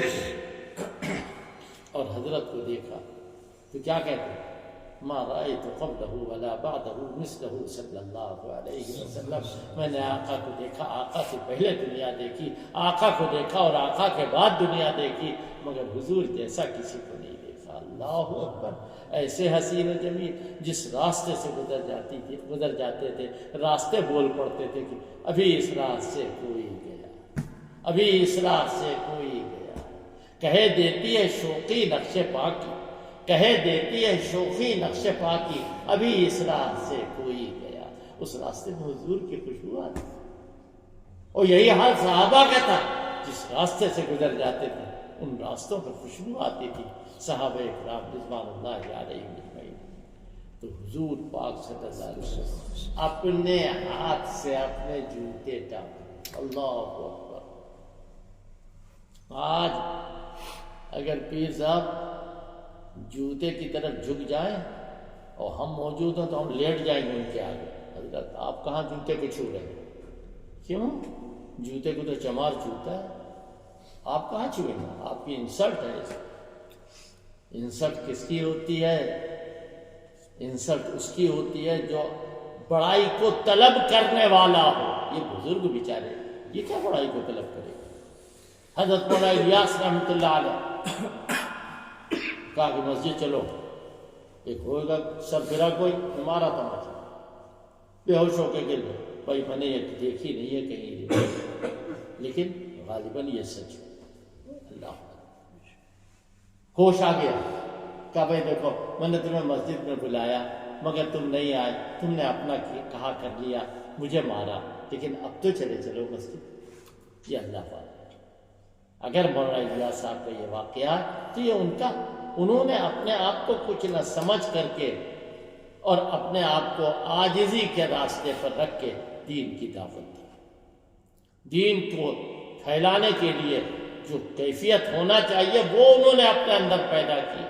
اور حضرت کو دیکھا تو کیا کہتے ہیں؟ ما رأيت قبله ولا بعده مثله صلی اللہ علیہ وسلم. میں نے آقا کو دیکھا، آقا سے پہلے دنیا دیکھی، آقا کو دیکھا اور آقا کے بعد دنیا دیکھی، مگر حضور جیسا کسی کو نہیں دیکھا. اللہ اکبر. ایسے حسین و جمیل جس راستے سے گزر جاتے تھے، راستے بول پڑتے تھے کہ ابھی اس راستے سے کوئی گیا، ابھی اس راستے سے کوئی گیا. کہہ دیتی ہے شوقی نقش پا کی، کہہ دیتی ہے شوقی نقش پا کی، ابھی اس راستے سے کوئی گیا. اس راستے میں حضور کی خوشبو آتی تھی. اور یہی حال صحابہ کا تھا، جس راستے سے گزر جاتے تھے ان راستوں پر خوشبو آتی تھی. صحابہ اکرام رضوان اللہ علیہم اجمعین. تو حضور پاک صلی اللہ علیہ وسلم اپنے ہاتھ سے اپنے جوتے ٹانگے. اللہ اکبر. آج اگر پیر صاحب جوتے کی طرف جھک جائیں اور ہم موجود ہیں تو ہم لیٹ جائیں گے ان کے آگے. حضرت آپ کہاں جوتے کو چھو رہے ہیں؟ کیوں؟ جوتے کو تو چمار چھوتا ہے، آپ کہاں چھوئیں گے؟ آپ کی انسلٹ ہے. انسلٹ کس کی ہوتی ہے؟ انسلٹ اس کی ہوتی ہے جو بڑائی کو طلب کرنے والا ہو. یہ بزرگ بیچارے یہ کیا بڑائی کو طلب کرے؟ حضرت مولانا الیاس رحمۃ اللہ علیہ کہا کہ مسجد چلو، ایک ہوئے گا سب پھرا کوئی ہمارا تماشا، بے ہوش ہو کے گر گئے. بھائی میں نے یہ دیکھی نہیں ہے کہیں، لیکن غالباً یہ سچ ہے. اللہ ہوش آ گیا. کہا بھائی دیکھو میں نے تمہیں مسجد میں بلایا مگر تم نہیں آئے، تم نے اپنا کہا کر لیا، مجھے مارا، لیکن اب تو چلے چلو مسجد. یہ اللہ پاک. اگر مولانا الیاس صاحب کا یہ واقعہ تو یہ انہوں نے اپنے آپ کو کچھ نہ سمجھ کر کے اور اپنے آپ کو عاجزی کے راستے پر رکھ کے دین کی دعوت دی. دین کو پھیلانے کے لیے جو کیفیت ہونا چاہیے وہ انہوں نے اپنے اندر پیدا کی.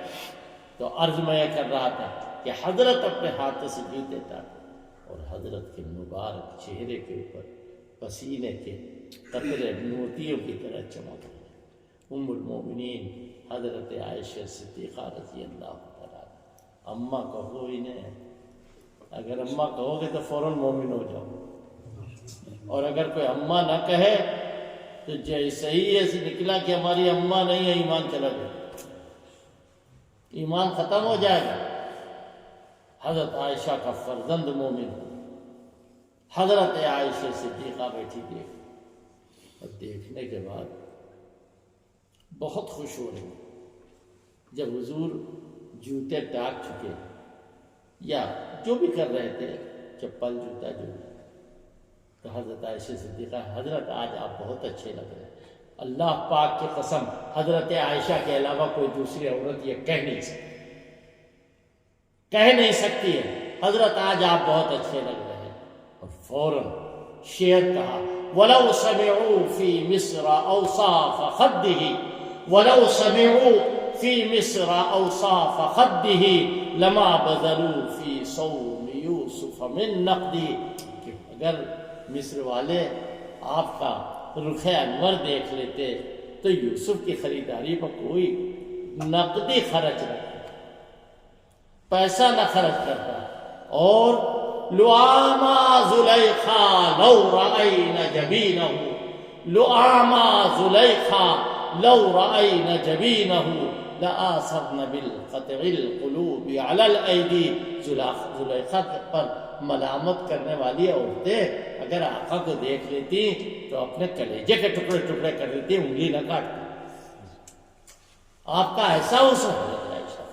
تو عرض میں یہ کر رہا تھا کہ حضرت اپنے ہاتھوں سے جوتے ٹانگے اور حضرت کے مبارک چہرے کے اوپر پسینے کے قطرے موتیوں کی طرح چمک رہے. ام المومنین حضرت عائشہ صدیقہ رضی اللہ تعالیٰ. اماں کہو انہیں، اگر اماں کہو گے تو فوراً مومن ہو جاؤ، اور اگر کوئی اماں نہ کہے تو جیسے ہی ایسے نکلا کہ ہماری اماں نہیں ہے، ایمان چلا گیا، ایمان ختم ہو جائے گا. حضرت عائشہ کا فرزند مومن ہو. حضرت عائشہ صدیقہ بیٹھی دیکھ، اور دیکھنے کے بعد بہت خوش ہو رہی. جب حضور جوتے ٹانگ چکے یا جو بھی کر رہے تھے، چپل جوتا جو بھی، تو حضرت عائشہ صدیقہ، حضرت آج آپ بہت اچھے لگ رہے ہیں. اللہ پاک کی قسم حضرت عائشہ کے علاوہ کوئی دوسری عورت یہ کہہ نہیں سکتی ہے حضرت آج آپ بہت اچھے لگ رہے ہیں. اور فوراً شعر کہا، وَلَوْ سَمِعُوا فِي مِصْرَ أَوْصَافَ خَدِّهِ وَلَوْ سَمِعُوا فِي مِصْرَ أَوْصَافَ خَدِّهِ لَمَا بَذَلُوا فِي صَوْمِ يُوسُفَ مِن نَقْدِهِ. کہ اگر مصر والے آپ کا رخ انور دیکھ لیتے تو یوسف کی خریداری پر کوئی نقدی خرچ نہ کرتا، پیسہ نہ خرچ کرتا. اور لُعَامَا زُلَيْخَا لَوْ رَأَيْنَ جَبِينَهُ لُعَامَا زُلَيْخَا لَوْ رَأَيْنَ جَبِينَهُ لَآثَرْنَ بِالْقَطْعِ الْقُلُوبِ عَلَى الْأَيْدِي. زلیخا پر ملامت کرنے والی عورتیں اگر آقا کو دیکھ لیتی تو اپنے کلیجے کے ٹکڑے ٹکڑے کر دیتی، انگلی نہ کاٹتی. آپ کا ایسا حسن. حضرت عائشہ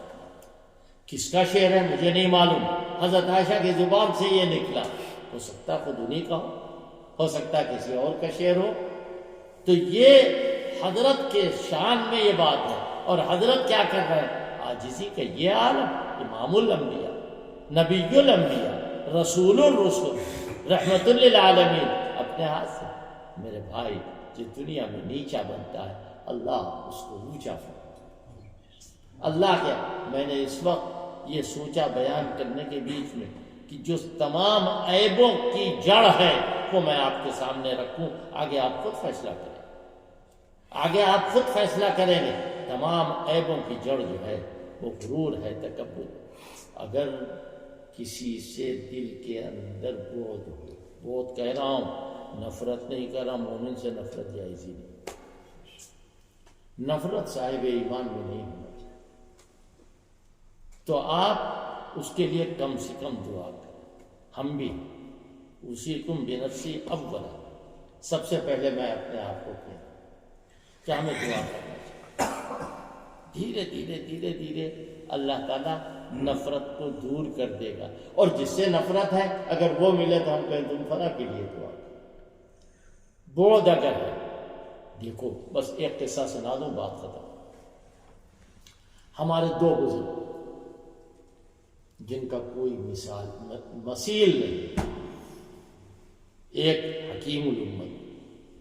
کس کا شعر ہے مجھے نہیں معلوم، حضرت عائشہ کی زبان سے یہ نکلا. ہو سکتا خود انہی کا ہو سکتا کسی اور کا شعر ہو. تو یہ حضرت کے شان میں یہ بات ہے. اور حضرت کیا کر رہے ہیں؟ عاجزی کا یہ عالم. امام الانبیاء، نبی الانبیاء، رسول الرسول، رحمت للعالمین، اپنے ہاتھ سے. میرے بھائی جس دنیا میں نیچا بنتا ہے اللہ اس کو اونچا فرماتا ہے. اللہ کیا، میں نے اس وقت یہ سوچا بیان کرنے کے بیچ میں کہ جو تمام عیبوں کی جڑ ہے وہ میں آپ کے سامنے رکھوں. آگے آپ خود فیصلہ کریں، آگے آپ خود فیصلہ کریں گے. تمام عیبوں کی جڑ جو ہے وہ غرور ہے، تکبر. اگر کسی سے دل کے اندر بعد ہو، بعد کہہ رہا ہوں، نفرت نہیں کر رہا، مومن سے نفرت جائز ہی نہیں، نفرت صاحب ایمان میں نہیں ہونا چاہیے، تو آپ اس کے لیے کم سے کم دعا کریں۔ ہم بھی اوصیکم بنفسی اولا، سب سے پہلے میں اپنے آپ کو کہتا ہوں کہ ہمیں دعا کرنا چاہیے، دھیرے دھیرے دھیرے دھیرے اللہ تعالیٰ نفرت کو دور کر دے گا، اور جس سے نفرت ہے اگر وہ ملے تو ہم کہیں تم فلاں کے لیے دعا کرو، بعد اگر ہے۔ دیکھو بس ایک قصہ سنا دوں، بات ختم۔ ہمارے دو بزرگ جن کا کوئی مثیل نہیں، ایک حکیم الامت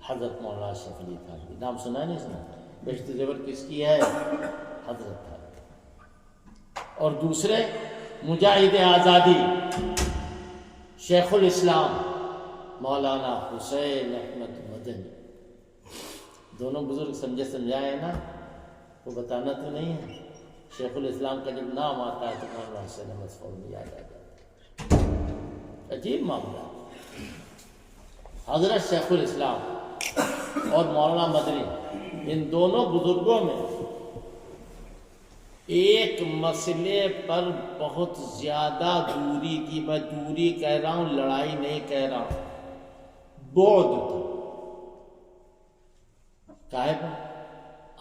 حضرت مولانا اشرف علی تھانوی، نام سنا نہیں سنا؟ بہشت زیور کس کی ہے؟ حضرت تھانوی۔ اور دوسرے مجاہد آزادی شیخ الاسلام مولانا حسین احمد مدنی۔ دونوں بزرگ سمجھے سمجھائے نا، وہ بتانا تو نہیں ہے، شیخ الاسلام کا جب نام آتا ہے تو مولانا حسین احمد فوراً یاد آ جاتا ہے۔ عجیب معاملہ، حضرت شیخ الاسلام اور مولانا مدنی، ان دونوں بزرگوں میں ایک مسئلے پر بہت زیادہ دوری تھی، میں دوری کہہ رہا ہوں، لڑائی نہیں کہہ رہا ہوں، بعد تھی۔ کاہے پر؟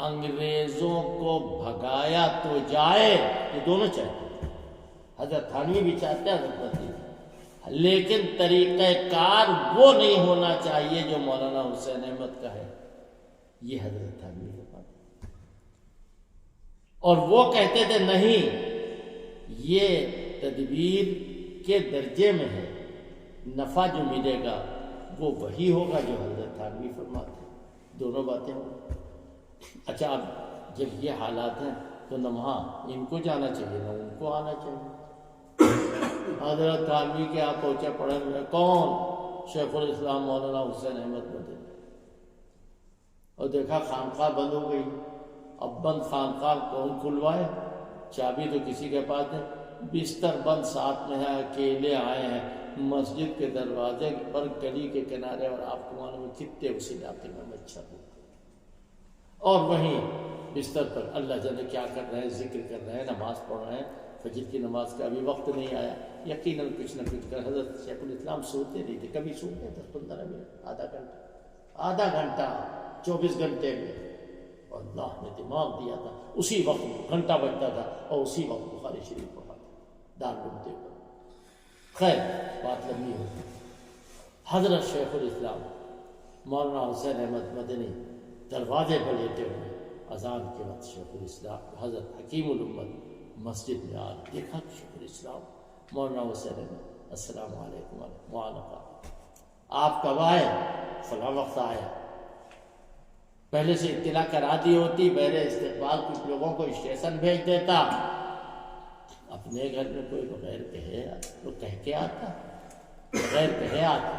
انگریزوں کو بھگایا تو جائے، یہ دونوں چاہتے ہیں، حضرت تھانوی بھی چاہتے ہیں، حضرت مدنی بھی، لیکن طریقہ کار وہ نہیں ہونا چاہیے جو مولانا حسین احمد کا ہے، یہ حضرت تھانوی کا بات ہے۔ اور وہ کہتے تھے نہیں، یہ تدبیر کے درجے میں ہے، نفع جو ملے گا وہ وہی ہوگا جو حضرت تھانوی فرماتے ہیں، دونوں باتیں ہوں۔ اچھا، اب جب یہ حالات ہیں تو نہ وہاں ان کو جانا چاہیے نہ ان کو آنا چاہیے۔ حضرت تھانوی کے آپ پہنچے پڑھے ہوئے کون؟ شیخ الاسلام مولانا حسین احمد مدنی، اور دیکھا خانقاہ بند ہو گئی۔ اب بند خانقاہ کون کھلوائے؟ چابی تو کسی کے پاس نہیں، بستر بند ساتھ میں ہے، اکیلے آئے ہیں مسجد کے دروازے پر، گلی کے کنارے، اور آپ کو معلوم ہے کتنے اس علاقے میں مچھر ہوتے ہیں، اور وہیں بستر پر اللہ جانے کیا کر رہے ہیں، ذکر کر رہے ہیں، نماز پڑھ رہے ہیں، فجر کی نماز کا ابھی وقت نہیں آیا، یقیناً کچھ نہ کچھ کر۔ حضرت شیخ الاسلام سوتے نہیں تھے، کبھی سوتے 10-15 منٹ، آدھا گھنٹہ 24 گھنٹے میں، اور اللہ نے دماغ دیا تھا، اسی وقت گھنٹہ بجتا تھا اور اسی وقت بخاری شریف پڑھا تھا دارالعلوم دیوبند۔ خیر بات لمبی ہوگی۔ حضرت شیخ الاسلام مولانا حسین احمد مدنی دروازے پر لیتے ہوئے، اذان کے وقت شیخ الاسلام حضرت حکیم الامت مسجد میں آ دیکھا کہ شیخ الاسلام مولانا حسین احمد، السلام علیکم وعلیکم، آپ کب آئے؟ فلاں وقت آیا۔ پہلے سے اطلاع کرا دی ہوتی، میرے استقبال کچھ لوگوں کو اسٹیشن بھیج دیتا، اپنے گھر میں کوئی بغیر کہے تو کہہ کے آتا، بغیر کہے آتا۔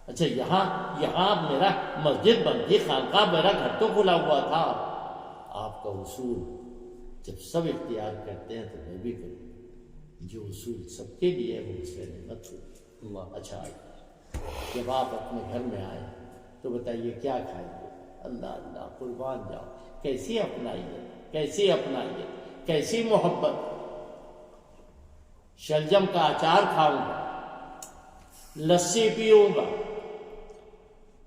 اچھا یہاں میرا مسجد بند تھی، خانقاہ، میرا گھر تو کھلا ہوا تھا۔ آپ کا اصول جب سب اختیار کرتے ہیں تو میں بھی کروں، جو اصول سب کے لیے وہ اس سے نعمت ہو۔ اچھا، جب آپ اپنے گھر میں آئے تو بتائیے کیا کھائیں گے؟ اللہ اللہ، قربان جاؤ، کیسی اپنائیے، کیسی اپنائیے، کیسی محبت۔ شلجم کا اچار کھاؤں گا، لسی پیوں گا،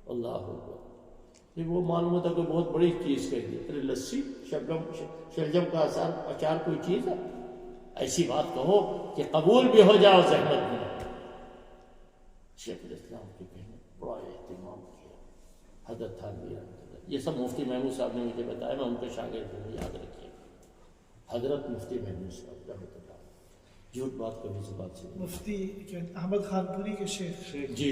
اللہ اکبر۔ وہ معلوم ہوتا کہ بہت بڑی چیز کہہ دی، ارے لسی، شلجم کا اچار کوئی چیز ہے؟ ایسی بات کہو کہ قبول بھی ہو جاؤ، زحمت بھی نہ۔ شیخ الاسلام کے کہنے بڑا اہتمام کیا حضرت تھانوی رحمۃ اللہ۔ یہ سب مفتی محمود صاحب نے مجھے بتایا، میں ان کے شاگرد ہوں، یاد رکھیے، حضرت مفتی محمود صاحب رحمۃ اللہ، جھوٹ بات کبھی زبان سے نہیں۔ مفتی احمد خان پوری کے شیخ جی،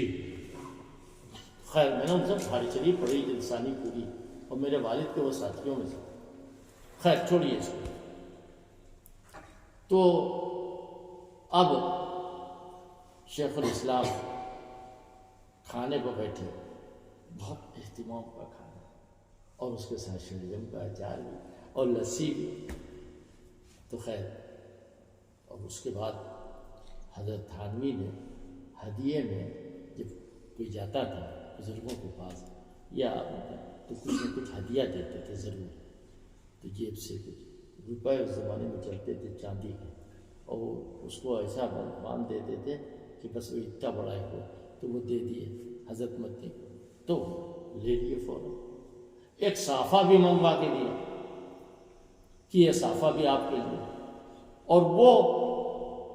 خیر میں نے ان سے بخاری شریف پڑھی، انسانی پوری، اور میرے والد کے وہ ساتھیوں میں سے۔ خیر چھوڑیے اس کو۔ تو اب شیخ الاسلام کھانے کو بیٹھے، بہت اہتمام کا کھانا، اور اس کے ساتھ شلجم کا اچار بھی اور لسی بھی۔ تو خیر اور اس کے بعد حضرت تھانوی نے ہدیے میں جب کوئی جاتا تھا بزرگوں کے پاس یا تو کچھ نہ کچھ ہدیہ دیتے تھے ضرور، تو جیب سے کچھ روپے اس زمانے میں چلتے تھے چاندی کے، اور اس کو ایسا باندھ دیتے تھے کہ بس وہ اتنا بڑا ہے وہ، تو وہ دے دیے حضرت مدنی کو، تو لے لیے فوراً۔ ایک صافہ بھی منگوا کے دیا کہ یہ صافہ بھی آپ کے لیے، اور وہ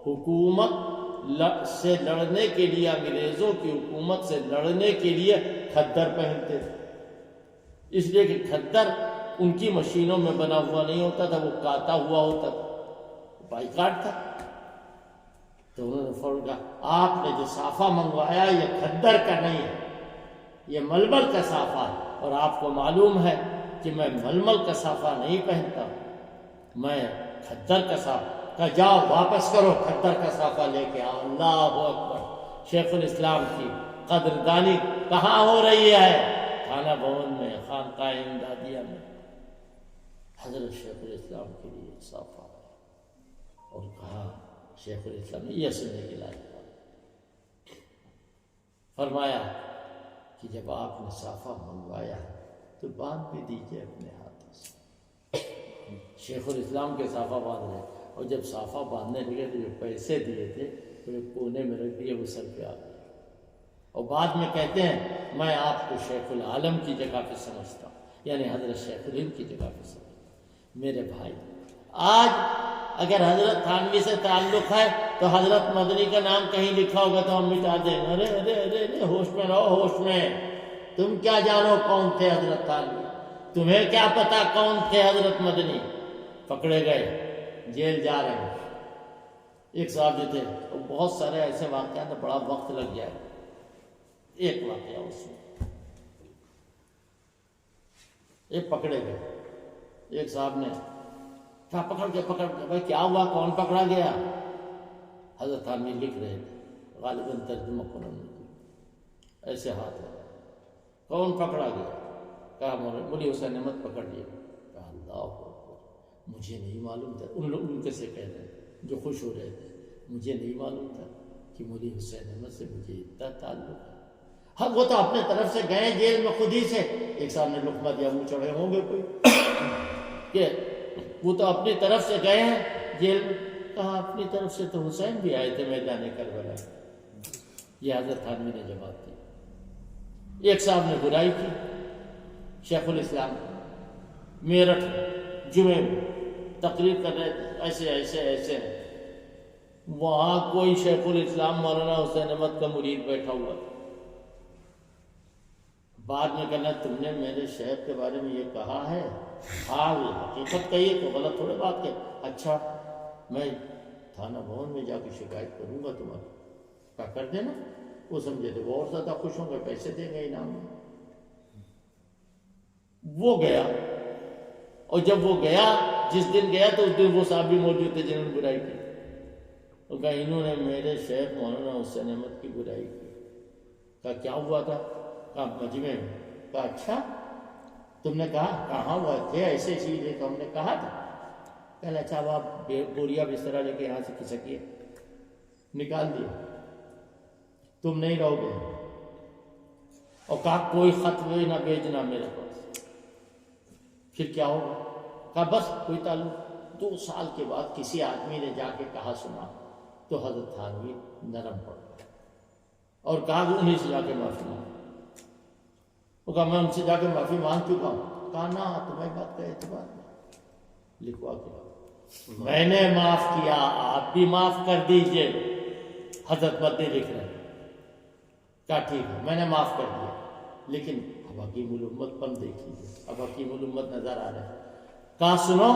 حکومت سے لڑنے کے لیے، انگریزوں کی حکومت سے لڑنے کے لیے کھدر پہنتے تھے، اس لیے کہ کھدر ان کی مشینوں میں بنا ہوا نہیں ہوتا تھا، وہ کاتا ہوا ہوتا تھا، بائیکاٹ تھا۔ تو انہوں نے فوراً کہا آپ نے جو صافہ منگوایا یہ کھدر کا نہیں ہے، یہ ململ کا صافہ ہے، اور آپ کو معلوم ہے کہ میں ململ کا صافہ نہیں پہنتا، میں کھدر کا صافہ کا، جاؤ واپس کرو کھدر کا صافہ لے کے آؤ۔ اللہ اکبر! شیخ الاسلام کی قدردانی کہاں ہو رہی ہے؟ تھانہ بھون میں، خانقاہ امدادیہ میں حضرت شیخ الاسلام کے لیے صافہ ہے، اور کہا شیخ الاسلام نے یہ سننے کے لائق بات فرمایا کہ جب آپ نے صافہ منگوایا تو باندھ بھی دیجیے اپنے ہاتھوں سے۔ شیخ الاسلام کے صافہ باندھ رہے، اور جب صافہ باندھنے لگے تو جو پیسے دیے تھے تو ایک کونے میں رکھ دیے، وہ سر پہ آ گئے، اور بعد میں کہتے ہیں میں آپ کو شیخ العالم کی جگہ پہ سمجھتا ہوں، یعنی حضرت شیخ الہند کی جگہ پہ سمجھتا ہوں۔ میرے بھائی، آج اگر حضرت تھانوی سے تعلق ہے تو حضرت مدنی کا نام کہیں لکھا ہوگا تو ہم مٹا دیں، ارے ارے ارے ارے، ہوش میں رہو، ہوش میں۔ تم کیا جانو کون تھے حضرت تھانوی؟ تمہیں کیا پتا کون تھے حضرت مدنی؟ پکڑے گئے، جیل جا رہے ہیں۔ ایک صاحب جو تھے، بہت سارے ایسے واقعات ہیں، بڑا وقت لگ جائے، ایک واقعہ اس میں، ایک پکڑے گئے، ایک صاحب نے کہا پکڑ کے بھائی کیا ہوا، کون پکڑا گیا؟ حضرت تھانوی لکھ رہے تھے، غالباً ترجمہ قرآن ایسے ہاتھ لگا، کون پکڑا گیا؟ کہا مولی حسین احمد پکڑ لیا۔ کہا اللہ اکبر، مجھے نہیں معلوم تھا، ان کے سے کہہ رہے ہیں جو خوش ہو رہے تھے، مجھے نہیں معلوم تھا کہ مولی حسین احمد سے مجھے اتنا تعلق ہے۔ ہاں وہ تو اپنے طرف سے گئے جیل میں خود ہی سے، ایک صاحب نے لقمہ دیا، منہ چڑھے ہوں گے کوئی کہ وہ تو اپنی طرف سے گئے ہیں جیل میں۔ کہا اپنی طرف سے تو حسین بھی آئے تھے میدان کربلا۔ یہ حضرت تھانوی نے جواب دی۔ ایک صاحب نے برائی کی، شیخ الاسلام میرٹھ جمعے میں تقریر کر رہے تھے، ایسے ایسے ایسے، وہاں کوئی شیخ الاسلام مولانا حسین احمد کا مرید بیٹھا ہوا تھا۔ بعد میں کہنا تم نے میرے شیخ کے بارے میں یہ کہا ہے؟ ہاں حقیقت کہیے تو غلط تھوڑے بات کہ اچھا میں تھانہ بھون میں جا کے شکایت کروں گا تمہاری۔ کیا کر دینا؟ وہ سمجھے تھے وہ اور زیادہ خوش ہوں گے، پیسے دیں گے انعام میں۔ وہ گیا، اور جب وہ گیا، جس دن گیا تو اس دن وہ صاحب بھی موجود تھے جنہوں نے برائی کی۔ وہ کہا انہوں نے میرے شیخ مولانا حسین احمد کی برائی کی۔ کہا کیا ہوا تھا؟ کہا مجمع میں۔ کہا اچھا تم نے کہا؟ کہاں ہوا تھے ایسے چیز ہے تو ہم نے کہا تھا۔ کہا اچھا اب آپ بوریا بسترا لے کے یہاں سے کھسکیے، نکال دیا، تم نہیں رہو گے، اور کہا کوئی خط بھی نہ بھیجنا میرے پاس۔ پھر کیا ہوگا؟ کہا بس کوئی تعلق۔ 2 سال کے بعد کسی آدمی نے جا کے کہا سنا تو حضرت تھانوی نرم پڑ گیا اور کہا کہ انہیں سے جا کے معافی مانگ۔ وہ کہا میں ان سے جا کے معافی مانگ چکا ہوں۔ کہا نہ تمہیں بات کا اعتبار نہیں، لکھوا کے میں نے معاف کیا، آپ بھی معاف کر دیجئے۔ حضرت مدنی لکھ رہے ہیں۔ کہا ٹھیک ہے میں نے معاف کر دیا، لیکن اب حکیم الامت پن دیکھیے، اب حکیم الامت نظر آ رہے ہیں۔ کہا سنو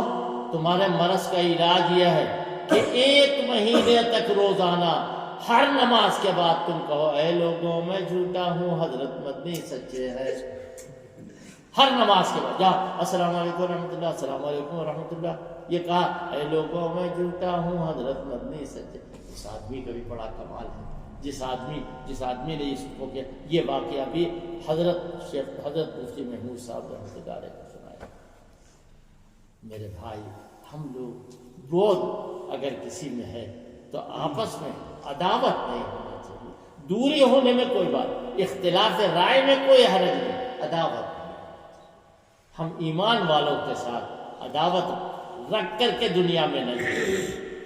تمہارے مرض کا علاج یہ ہے کہ 1 مہینے تک روزانہ ہر نماز کے بعد تم کہو اے لوگوں میں جھوٹا ہوں، حضرت مدنی سچے ہے۔ ہر نماز کے بعد جا السلام علیکم ورحمۃ اللہ، السلام علیکم ورحمۃ اللہ، یہ کہا اے لوگوں میں جھوٹا ہوں، حضرت مدنی سچے۔ اس آدمی کا بھی بڑا کمال ہے، جس آدمی نے اس کو کیا۔ یہ واقعہ بھی حضرت مفتی محمود صاحب رحمۃ اللہ علیہ کو سنایا۔ میرے بھائی ہم لوگ وہ اگر کسی میں ہے تو آپس میں عداوت نہیں ہونا چاہیے. دوری ہونے میں کوئی بات، اختلاف رائے میں کوئی حرج نہیں، عداوت نہیں. ہم ایمان والوں کے ساتھ عداوت رکھ کر کے دنیا میں نہیں.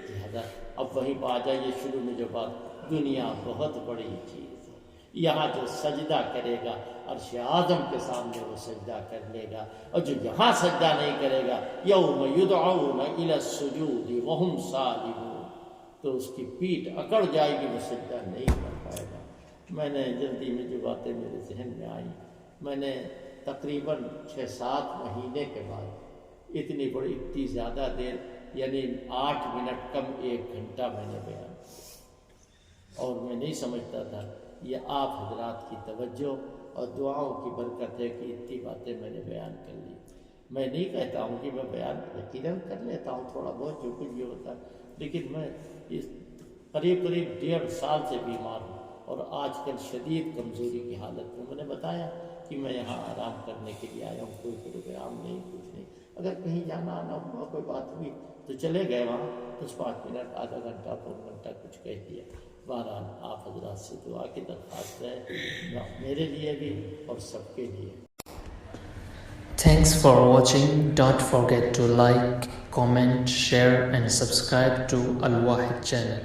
لہذا اب وہیں پہ آ جائیے شروع میں جو بات، دنیا بہت بڑی چیز ہے. یہاں جو سجدہ کرے گا عرش اعظم کے سامنے وہ سجدہ کر لے گا، اور جو یہاں سجدہ نہیں کرے گا یوم یدعون الی السجود وہم سالمون، تو اس کی پیٹھ اکڑ جائے گی، وہ سجدہ نہیں کر پائے گا. میں نے جلدی میں جو باتیں میرے ذہن میں آئیں، میں نے تقریباً 6-7 مہینے کے بعد اتنی بڑی اتنی زیادہ دیر، یعنی 8 منٹ کم 1 گھنٹہ میں نے بیان کیا، اور میں نہیں سمجھتا تھا یہ آپ حضرات کی توجہ اور دعاؤں کی برکت ہے کہ اتنی باتیں میں نے بیان کر لی. میں نہیں کہتا ہوں کہ میں بیان یقیناً کر لیتا ہوں تھوڑا بہت جو کچھ بھی ہوتا ہے، لیکن میں اس قریب 1.5 سال سے بیمار ہوں، اور آج کل شدید کمزوری کی حالت میں. میں نے بتایا کہ میں یہاں آرام کرنے کے لیے آیا ہوں، کوئی پروگرام نہیں، کچھ نہیں. اگر کہیں جانا آنا ہوا، کوئی بات ہوئی تو چلے گئے وہاں 10-5 منٹ، آدھا گھنٹہ، 1 گھنٹہ کچھ کہہ دیا. بہرحال آپ حضرات سے دعا کی درخواست ہے، میرے لیے بھی اور سب کے لیے. Thanks for watching. Don't forget to like, comment, share and subscribe to Al Wahid channel.